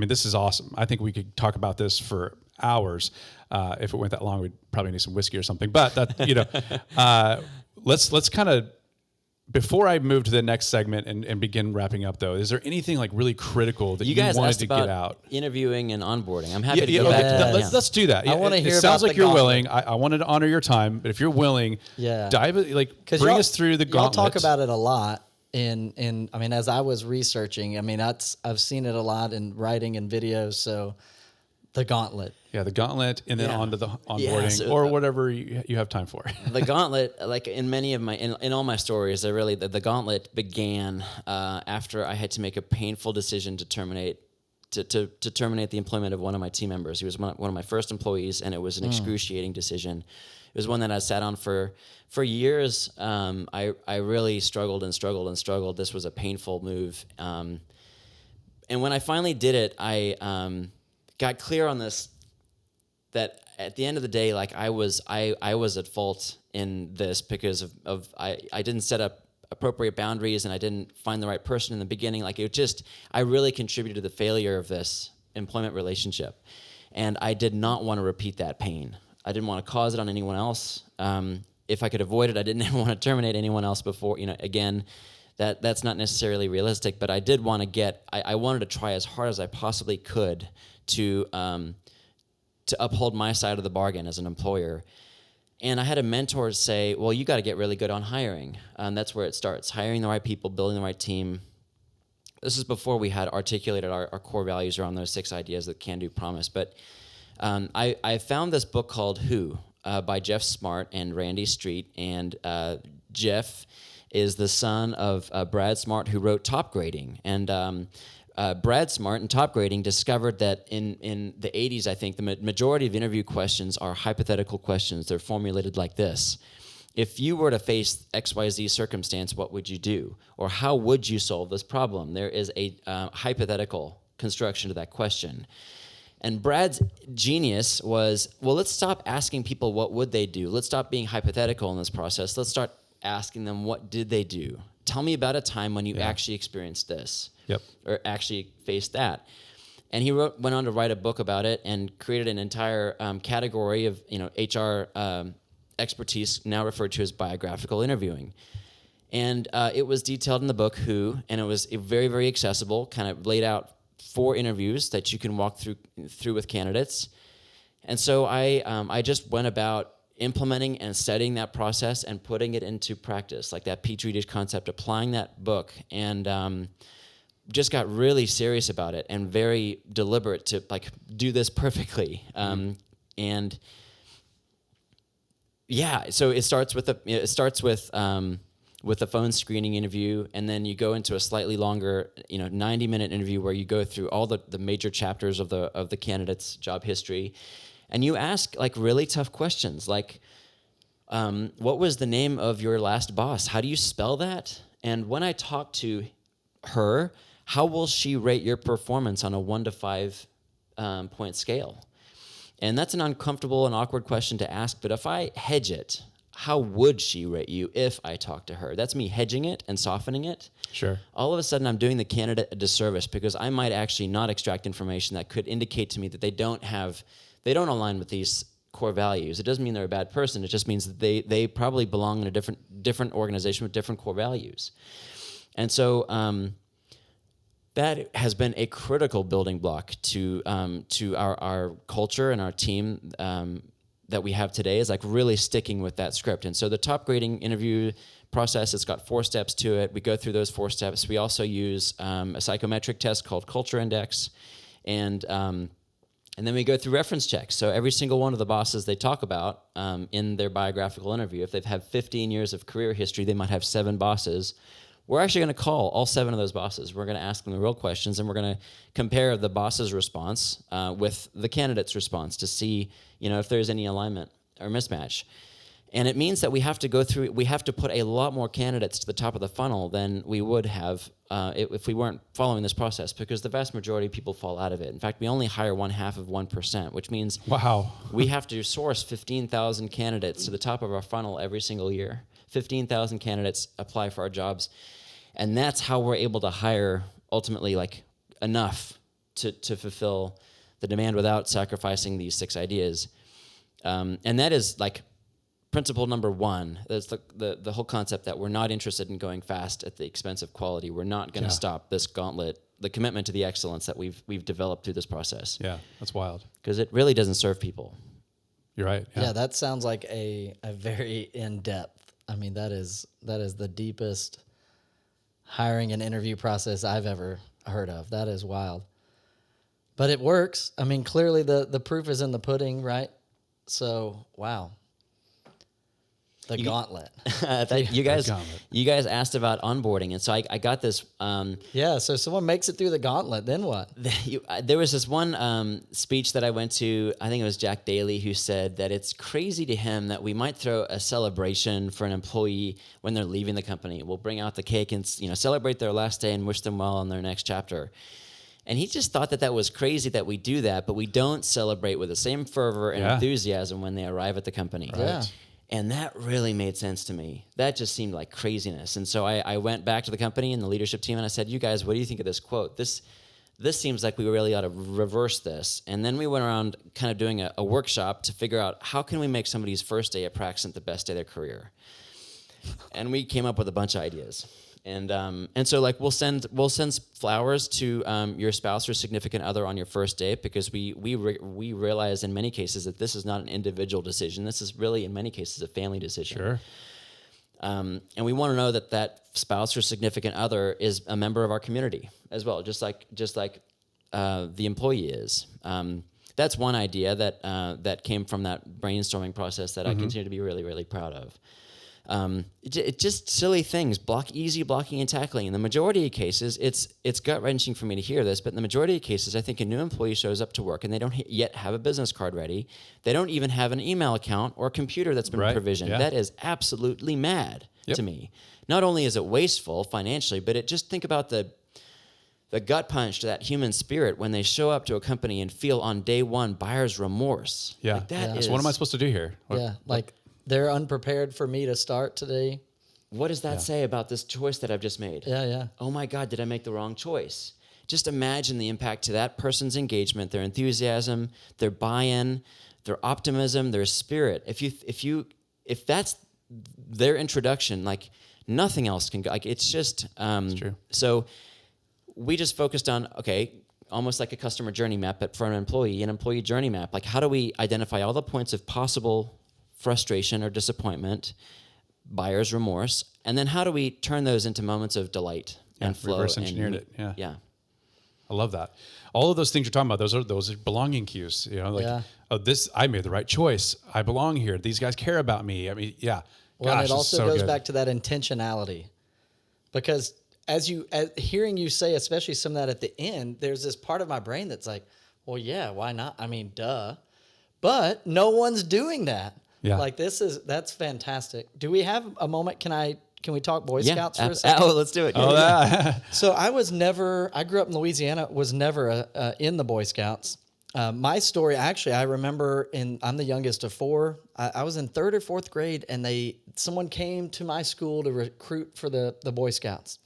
this is awesome. I think we could talk about this for hours. If it went that long, we'd probably need some whiskey or something, but that, let's kind of, before I move to the next segment and begin wrapping up though, is there anything like really critical that you guys wanted to about get out? Interviewing and onboarding. I'm happy to go back to that. Let's do that. I want to hear It sounds about like you're Gauntlet. willing. I wanted to honor your time, but if you're willing, bring us through the Gauntlet. Y'all talk about it a lot. As I was researching, I've seen it a lot in writing and videos. So the Gauntlet. Yeah, the Gauntlet, and then onto the onboarding or whatever you have time for. The Gauntlet, like in many of in all my stories, the Gauntlet began after I had to make a painful decision to terminate the employment of one of my team members. He was one of my first employees, and it was an excruciating decision. It was one that I sat on for years. I really struggled. This was a painful move. And when I finally did it, I got clear on this, that at the end of the day, like I was at fault in this because of I didn't set up appropriate boundaries, and I didn't find the right person in the beginning. Like I really contributed to the failure of this employment relationship, and I did not want to repeat that pain. I didn't want to cause it on anyone else. If I could avoid it, I didn't ever want to terminate anyone else before. Again, that's not necessarily realistic, but I did want to I wanted to try as hard as I possibly could to uphold my side of the bargain as an employer. And I had a mentor say, well, you got to get really good on hiring. That's where it starts, hiring the right people, building the right team. This is before we had articulated our core values around those 6 ideas that can do promise. But I found this book called Who, by Jeff Smart and Randy Street, and Jeff is the son of Brad Smart, who wrote Top Grading. And Brad Smart in Top Grading discovered that in the 80s, I think, the majority of interview questions are hypothetical questions. They're formulated like this. If you were to face XYZ circumstance, what would you do? Or how would you solve this problem? There is a hypothetical construction to that question. And Brad's genius was, well, let's stop asking people what would they do. Let's stop being hypothetical in this process. Let's start asking them, what did they do? Tell me about a time when you actually experienced this. Yep. Or actually faced that. And he went on to write a book about it and created an entire category of HR expertise, now referred to as biographical interviewing. And it was detailed in the book Who, and it was very, very accessible, kind of laid out 4 interviews that you can walk through with candidates. And so I just went about implementing and studying that process and putting it into practice, like that Petri dish concept, applying that book, and just got really serious about it and very deliberate to do this perfectly. And yeah, so it starts with a phone screening interview, and then you go into a slightly longer 90-minute interview where you go through all the major chapters of the candidate's job history. And you ask really tough questions like, what was the name of your last boss? How do you spell that? And when I talk to her, how will she rate your performance on a 1 to 5 point scale? And that's an uncomfortable and awkward question to ask, but if I hedge it, how would she rate you if I talk to her? That's me hedging it and softening it. Sure. All of a sudden, I'm doing the candidate a disservice because I might actually not extract information that could indicate to me that they don't align with these core values. It doesn't mean they're a bad person. It just means that they probably belong in a different organization with different core values. And so that has been a critical building block to our culture and our team that we have today, is really sticking with that script. And so the Top Grading interview process, it's got 4 steps to it. We go through those 4 steps. We also use a psychometric test called Culture Index, and then we go through reference checks. So every single one of the bosses they talk about in their biographical interview, if they've had 15 years of career history, they might have 7 bosses. We're actually going to call all 7 of those bosses. We're going to ask them the real questions, and we're going to compare the boss's response with the candidate's response to see, if there's any alignment or mismatch. And it means that we have to put a lot more candidates to the top of the funnel than we would have if we weren't following this process, because the vast majority of people fall out of it. In fact, we only hire 0.5%, which means we have to source 15,000 candidates to the top of our funnel every single year. 15,000 candidates apply for our jobs. And that's how we're able to hire ultimately enough to fulfill the demand without sacrificing these 6 ideas. And that is principle number 1. That's the whole concept that we're not interested in going fast at the expense of quality. We're not going to stop this gauntlet, the commitment to the excellence that we've developed through this process. Yeah, that's wild. Because it really doesn't serve people. You're right. Yeah, that sounds like a very in-depth. I mean, that is the deepest hiring and interview process I've ever heard of. That is wild. But it works. I mean, clearly the proof is in the pudding, right? So, wow. The Gauntlet. You guys asked about onboarding, and so I got this. Yeah, so someone makes it through the Gauntlet, then what? There was this one speech that I went to, I think it was Jack Daly, who said that it's crazy to him that we might throw a celebration for an employee when they're leaving the company. We'll bring out the cake and celebrate their last day and wish them well on their next chapter. And he just thought that was crazy that we do that, but we don't celebrate with the same fervor and enthusiasm when they arrive at the company. Right. Yeah. And that really made sense to me. That just seemed like craziness. And so I went back to the company and the leadership team and I said, you guys, what do you think of this quote? This seems like we really ought to reverse this. And then we went around kind of doing a workshop to figure out how can we make somebody's first day at Praxent the best day of their career. And we came up with a bunch of ideas. And so we'll send flowers to your spouse or significant other on your first day, because we realize in many cases that this is not an individual decision. This is really in many cases a family decision. Sure. And we want to know that spouse or significant other is a member of our community as well, just like the employee is. that's one idea that came from that brainstorming process that I continue to be really, really proud of. It's just silly things, easy blocking and tackling. In the majority of cases, it's gut wrenching for me to hear this, but in the majority of cases, I think a new employee shows up to work and they don't yet have a business card ready. They don't even have an email account or a computer that's been provisioned. Yeah. That is absolutely mad to me. Not only is it wasteful financially, but think about the gut punch to that human spirit when they show up to a company and feel on day one buyer's remorse. Yeah. Like that is, So what am I supposed to do here? Like they're unprepared for me to start today. what does that say about this choice that I've just made? Yeah. Oh my God, did I make the wrong choice? Just imagine the impact to that person's engagement, their enthusiasm, their buy-in, their optimism, their spirit. If that's their introduction, like nothing else can go. Like it's just It's true. So we just focused on, okay, almost like a customer journey map, but for an employee journey map. Like how do we identify all the points of possible frustration or disappointment, buyer's remorse, and then how do we turn those into moments of delight and flow? Reverse engineered it. Yeah. Yeah. I love that. All of those things you're talking about, those are belonging cues. Oh, I made the right choice. I belong here. These guys care about me. I mean, yeah. Well, Gosh, and it it's also so goes good. back to that intentionality, because as hearing you say, especially some of that at the end, there's this part of my brain that's like, well, yeah, why not? I mean, duh. But no one's doing that. Yeah. Like that's fantastic. Do we have a moment? Can we talk Boy Scouts for a second? Oh, let's do it. Oh, that. So I grew up in Louisiana, was never in the Boy Scouts. My story, actually, I remember I'm the youngest of four. I was in 3rd or 4th grade, and someone came to my school to recruit for the Boy Scouts.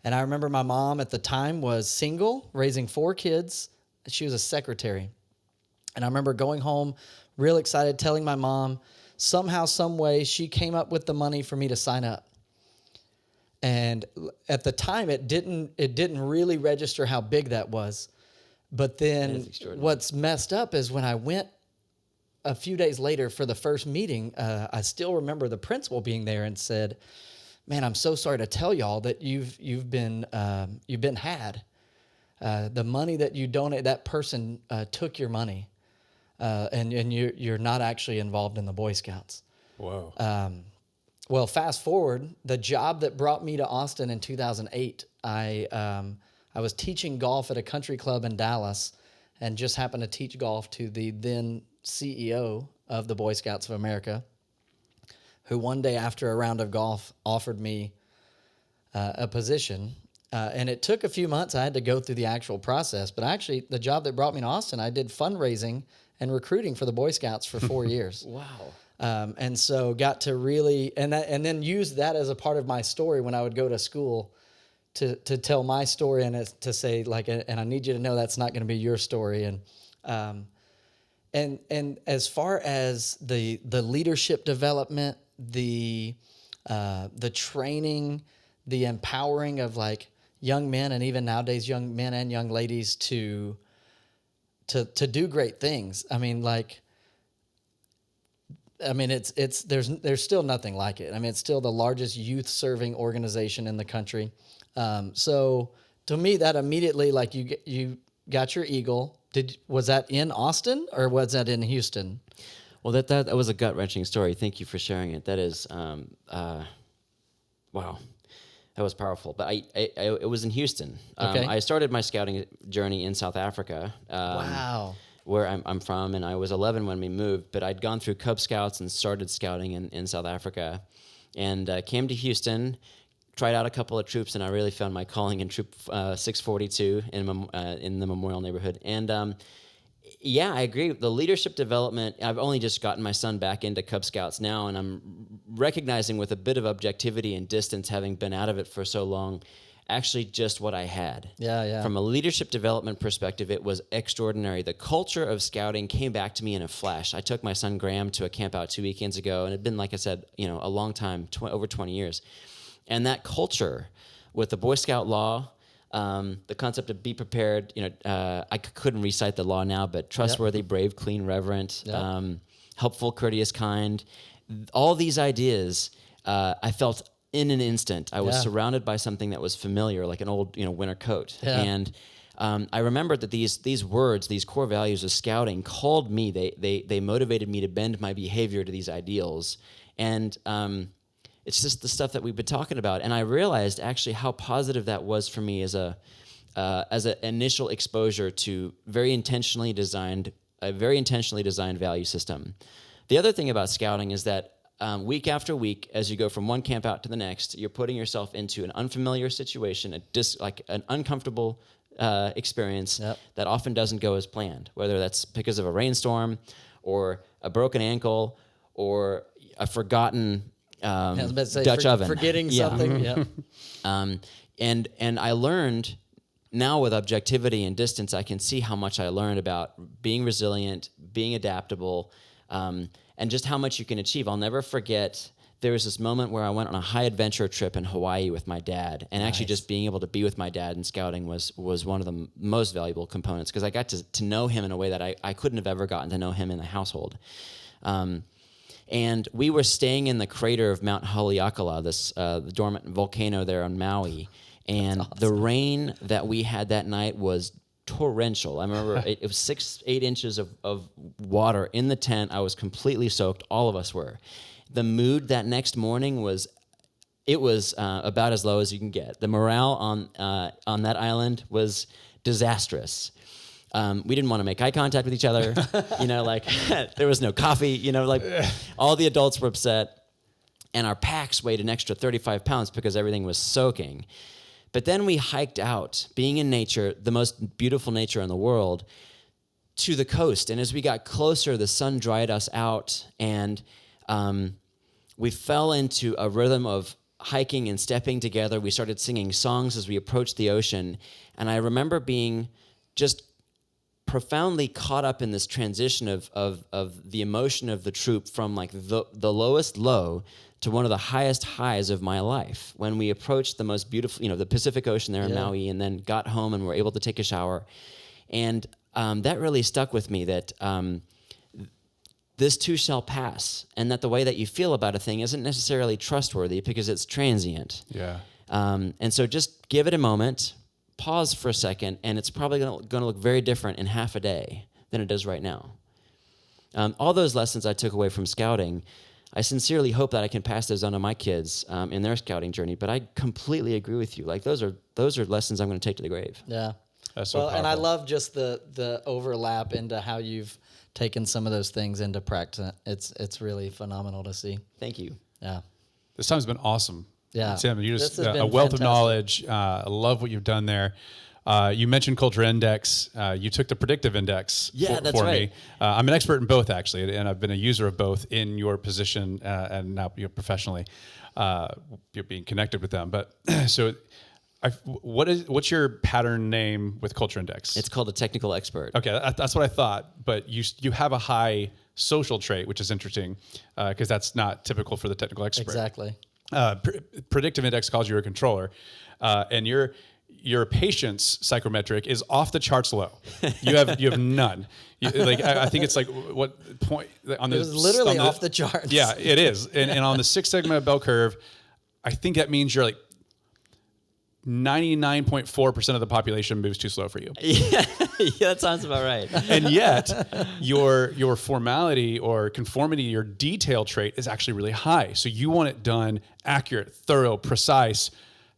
And I remember my mom at the time was single, raising 4 kids. She was a secretary. And I remember going home real excited, telling my mom, somehow, some way, she came up with the money for me to sign up. And at the time, it didn't really register how big that was. But then what's messed up is when I went a few days later for the first meeting, I still remember the principal being there and said, "Man, I'm so sorry to tell y'all that you've been had. The money that you donate, that person took your money, and you're not actually involved in the Boy Scouts." Whoa. Well, fast forward, the job that brought me to Austin in 2008, I was teaching golf at a country club in Dallas, and just happened to teach golf to the then CEO of the Boy Scouts of America, who one day after a round of golf offered me a position. And it took a few months. I had to go through the actual process. But actually, the job that brought me to Austin, I did fundraising and recruiting for the Boy Scouts for 4 years. Wow. And so got to really, and then use that as a part of my story when I would go to school to tell my story and to say, like, and I need you to know that's not going to be your story. And as far as the leadership development, the training, the empowering of like young men, and even nowadays young men and young ladies to do great things. I mean, it's there's still nothing like it. I mean, it's still the largest youth serving organization in the country. So to me, that immediately, like, you got your Eagle. Was that in Austin or was that in Houston? Well, that was a gut wrenching story. Thank you for sharing it. That is, wow, that was powerful. But it was in Houston. Okay. I started my scouting journey in South Africa. Wow. Where I'm from, and I was 11 when we moved, but I'd gone through Cub Scouts and started scouting in South Africa, and came to Houston, tried out a couple of troops, and I really found my calling in Troop 642 in the Memorial neighborhood. And yeah, I agree. The leadership development, I've only just gotten my son back into Cub Scouts now, and I'm recognizing with a bit of objectivity and distance, having been out of it for so long, actually just what I had. Yeah. From a leadership development perspective, it was extraordinary. The culture of scouting came back to me in a flash. I took my son Graham to a camp out 2 weekends ago, and it'd been, like I said, a long time, over 20 years. And that culture with the Boy Scout law, the concept of be prepared, I couldn't recite the law now, but trustworthy, brave, clean, reverent, helpful, courteous, kind, all these ideas, I felt in an instant. I was surrounded by something that was familiar, like an old, winter coat. Yeah. And I remembered that these words, these core values of scouting, called me. They motivated me to bend my behavior to these ideals, and it's just the stuff that we've been talking about. And I realized actually how positive that was for me as an initial exposure to a very intentionally designed value system. The other thing about scouting is that week after week, as you go from one camp out to the next, you're putting yourself into an unfamiliar situation, like an uncomfortable experience that often doesn't go as planned, whether that's because of a rainstorm or a broken ankle or a forgotten Dutch oven. Forgetting something. Yeah. And I learned now with objectivity and distance, I can see how much I learned about being resilient, being adaptable, and just how much you can achieve. I'll never forget, there was this moment where I went on a high adventure trip in Hawaii with my dad, and actually just being able to be with my dad in scouting was one of the most valuable components, because I got to know him in a way that I couldn't have ever gotten to know him in the household. And we were staying in the crater of Mount Haleakala, this the dormant volcano there on Maui, and the rain that we had that night was torrential. I remember it was 6-8 inches of water in the tent. I was completely soaked. All of us were. The mood that next morning was about as low as you can get. The morale on that island was disastrous. We didn't want to make eye contact with each other. There was no coffee. All the adults were upset, and our packs weighed an extra 35 pounds because everything was soaking. But then we hiked out, being in nature, the most beautiful nature in the world, to the coast. And as we got closer, the sun dried us out, and we fell into a rhythm of hiking and stepping together. We started singing songs as we approached the ocean. And I remember being just profoundly caught up in this transition of the emotion of the troop from like the lowest low to one of the highest highs of my life when we approached the most beautiful, the Pacific Ocean there in Maui, and then got home and were able to take a shower. And that really stuck with me, that this too shall pass, and that the way that you feel about a thing isn't necessarily trustworthy because it's transient. Yeah. And so just give it a moment, pause for a second, and it's probably going to look very different in half a day than it does right now. All those lessons I took away from scouting, I sincerely hope that I can pass those on to my kids in their scouting journey. But I completely agree with you. Like those are lessons I'm going to take to the grave. Yeah. That's so powerful. And I love just the overlap into how you've taken some of those things into Praxent. It's really phenomenal to see. Thank you. Yeah. This time's been awesome. Yeah. Tim, you just This has been a wealth fantastic. of knowledge. I love what you've done there. You mentioned Culture Index. You took the Predictive Index that's for right. me. I'm an expert in both, actually, and I've been a user of both in your position and now professionally. You're being connected with them. But so what's your pattern name with Culture Index? It's called a technical expert. Okay, that's what I thought. But you have a high social trait, which is interesting because that's not typical for the technical expert. Exactly. Predictive Index calls you a controller, and your patience psychometric is off the charts low. You have none. I think it's like what point on the. It was literally off the charts. Yeah, it is. And on the Six Sigma bell curve, I think that means you're like 99.4% of the population moves too slow for you. Yeah, that sounds about right. And yet, your formality or conformity, your detail trait is actually really high. So you want it done accurate, thorough, precise.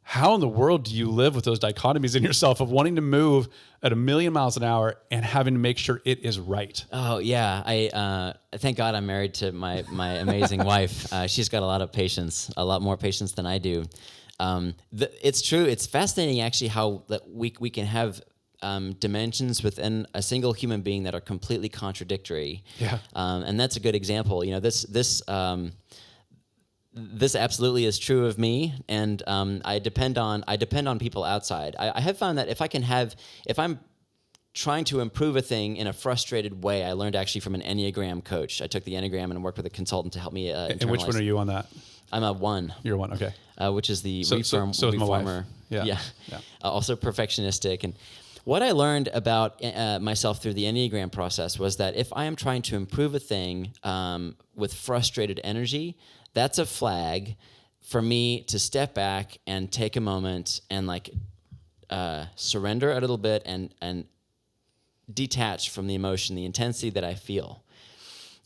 How in the world do you live with those dichotomies in yourself of wanting to move at 1,000,000 miles an hour and having to make sure it is right? Oh yeah, I thank God I'm married to my amazing wife. She's got a lot of patience, a lot more patience than I do. It's true. It's fascinating actually how that we can have dimensions within a single human being that are completely contradictory. Yeah. And that's a good example. This absolutely is true of me, and I depend on people outside. I have found that if I'm trying to improve a thing in a frustrated way, I learned actually from an Enneagram coach. I took the Enneagram and worked with a consultant to help me. And which one are you on that? I'm a 1. You're 1, okay. Which is the So is my reformer. wife. Yeah. Also perfectionistic. And what I learned about myself through the Enneagram process was that if I am trying to improve a thing with frustrated energy, that's a flag for me to step back and take a moment and surrender a little bit and detach from the emotion, the intensity that I feel.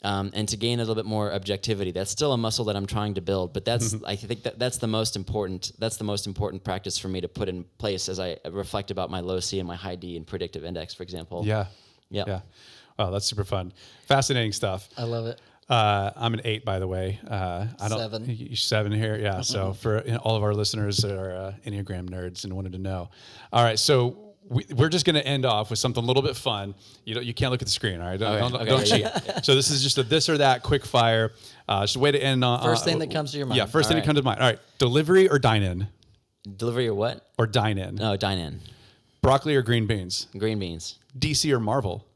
And to gain a little bit more objectivity. That's still a muscle that I'm trying to build, but I think that's the most important practice for me to put in place as I reflect about my low C and my high D and predictive index, for example. Yeah. Oh, that's super fun. Fascinating stuff. I love it. I'm an 8, by the way. 7. You're 7 here. Yeah. So for all of our listeners that are Enneagram nerds and wanted to know. All right. So we're just going to end off with something a little bit fun. You can't look at the screen. All right. Don't cheat. So this is just a this or that quick fire. Just a way to end on. First thing that comes to your mind. Yeah. First thing that comes to mind. All right. Delivery or dine in? Delivery or what? Or dine in? No, dine in. Broccoli or green beans? Green beans. DC or Marvel?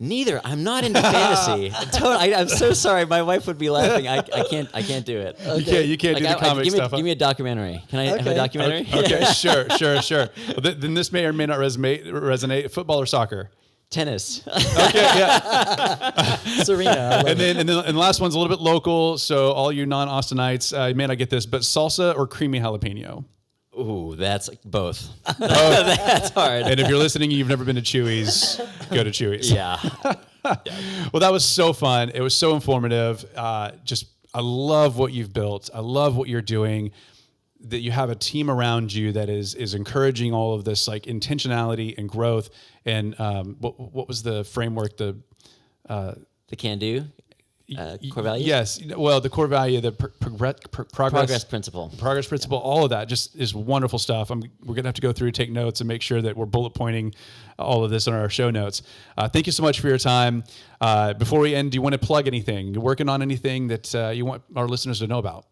Neither. I'm not into fantasy. I'm so sorry. My wife would be laughing. I can't do it. Okay. You can't do the comic stuff. Give me a documentary. Can I have a documentary? Okay, sure. Well, then this may or may not resonate. Football or soccer? Tennis. Okay, yeah. Serena. And then the last one's a little bit local. So all you non-Austinites, you may not get this, but salsa or creamy jalapeno? Ooh, that's both. That's hard. And if you're listening, you've never been to Chewy's, go to Chewy's. Yeah. Well, that was so fun. It was so informative. I love what you've built. I love what you're doing. That you have a team around you that is encouraging all of this like intentionality and growth. And what was the framework? The can-do. Core value? Yes. Well, the core value, the progress principle. Progress principle, all of that just is wonderful stuff. We're going to have to go through, take notes, and make sure that we're bullet pointing all of this in our show notes. Thank you so much for your time. Before we end, do you want to plug anything? You're working on anything that you want our listeners to know about?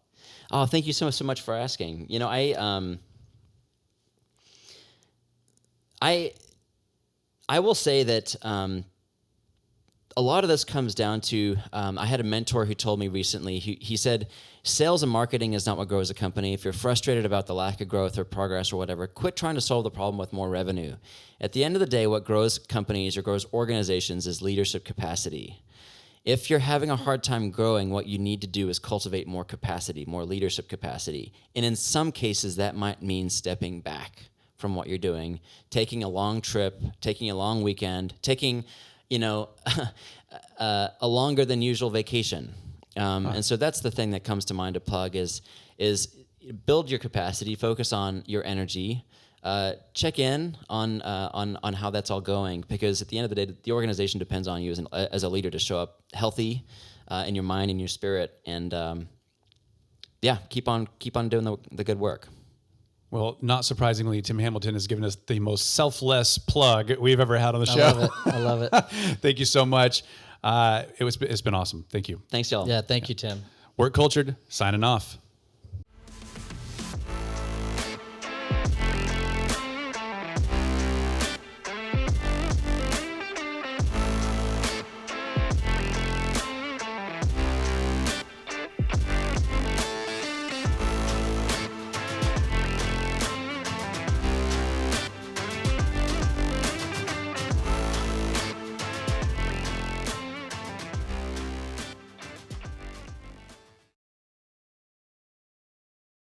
Oh, thank you so much for asking. I will say that a lot of this comes down to, I had a mentor who told me recently, he said, sales and marketing is not what grows a company. If you're frustrated about the lack of growth or progress or whatever, quit trying to solve the problem with more revenue. At the end of the day, what grows companies or grows organizations is leadership capacity. If you're having a hard time growing, what you need to do is cultivate more capacity, more leadership capacity. And in some cases, that might mean stepping back from what you're doing, taking a long trip, taking a long weekend, taking a longer than usual vacation. And so that's the thing that comes to mind to plug is build your capacity, focus on your energy, check in on how that's all going, because at the end of the day, the organization depends on you as a leader to show up healthy in your mind and your spirit, and keep on doing the good work. Well, not surprisingly, Tim Hamilton has given us the most selfless plug we've ever had on the show. I love it. Thank you so much. It's been awesome. Thank you. Thanks, y'all. Yeah, thank you, Tim. Work Cultured, signing off.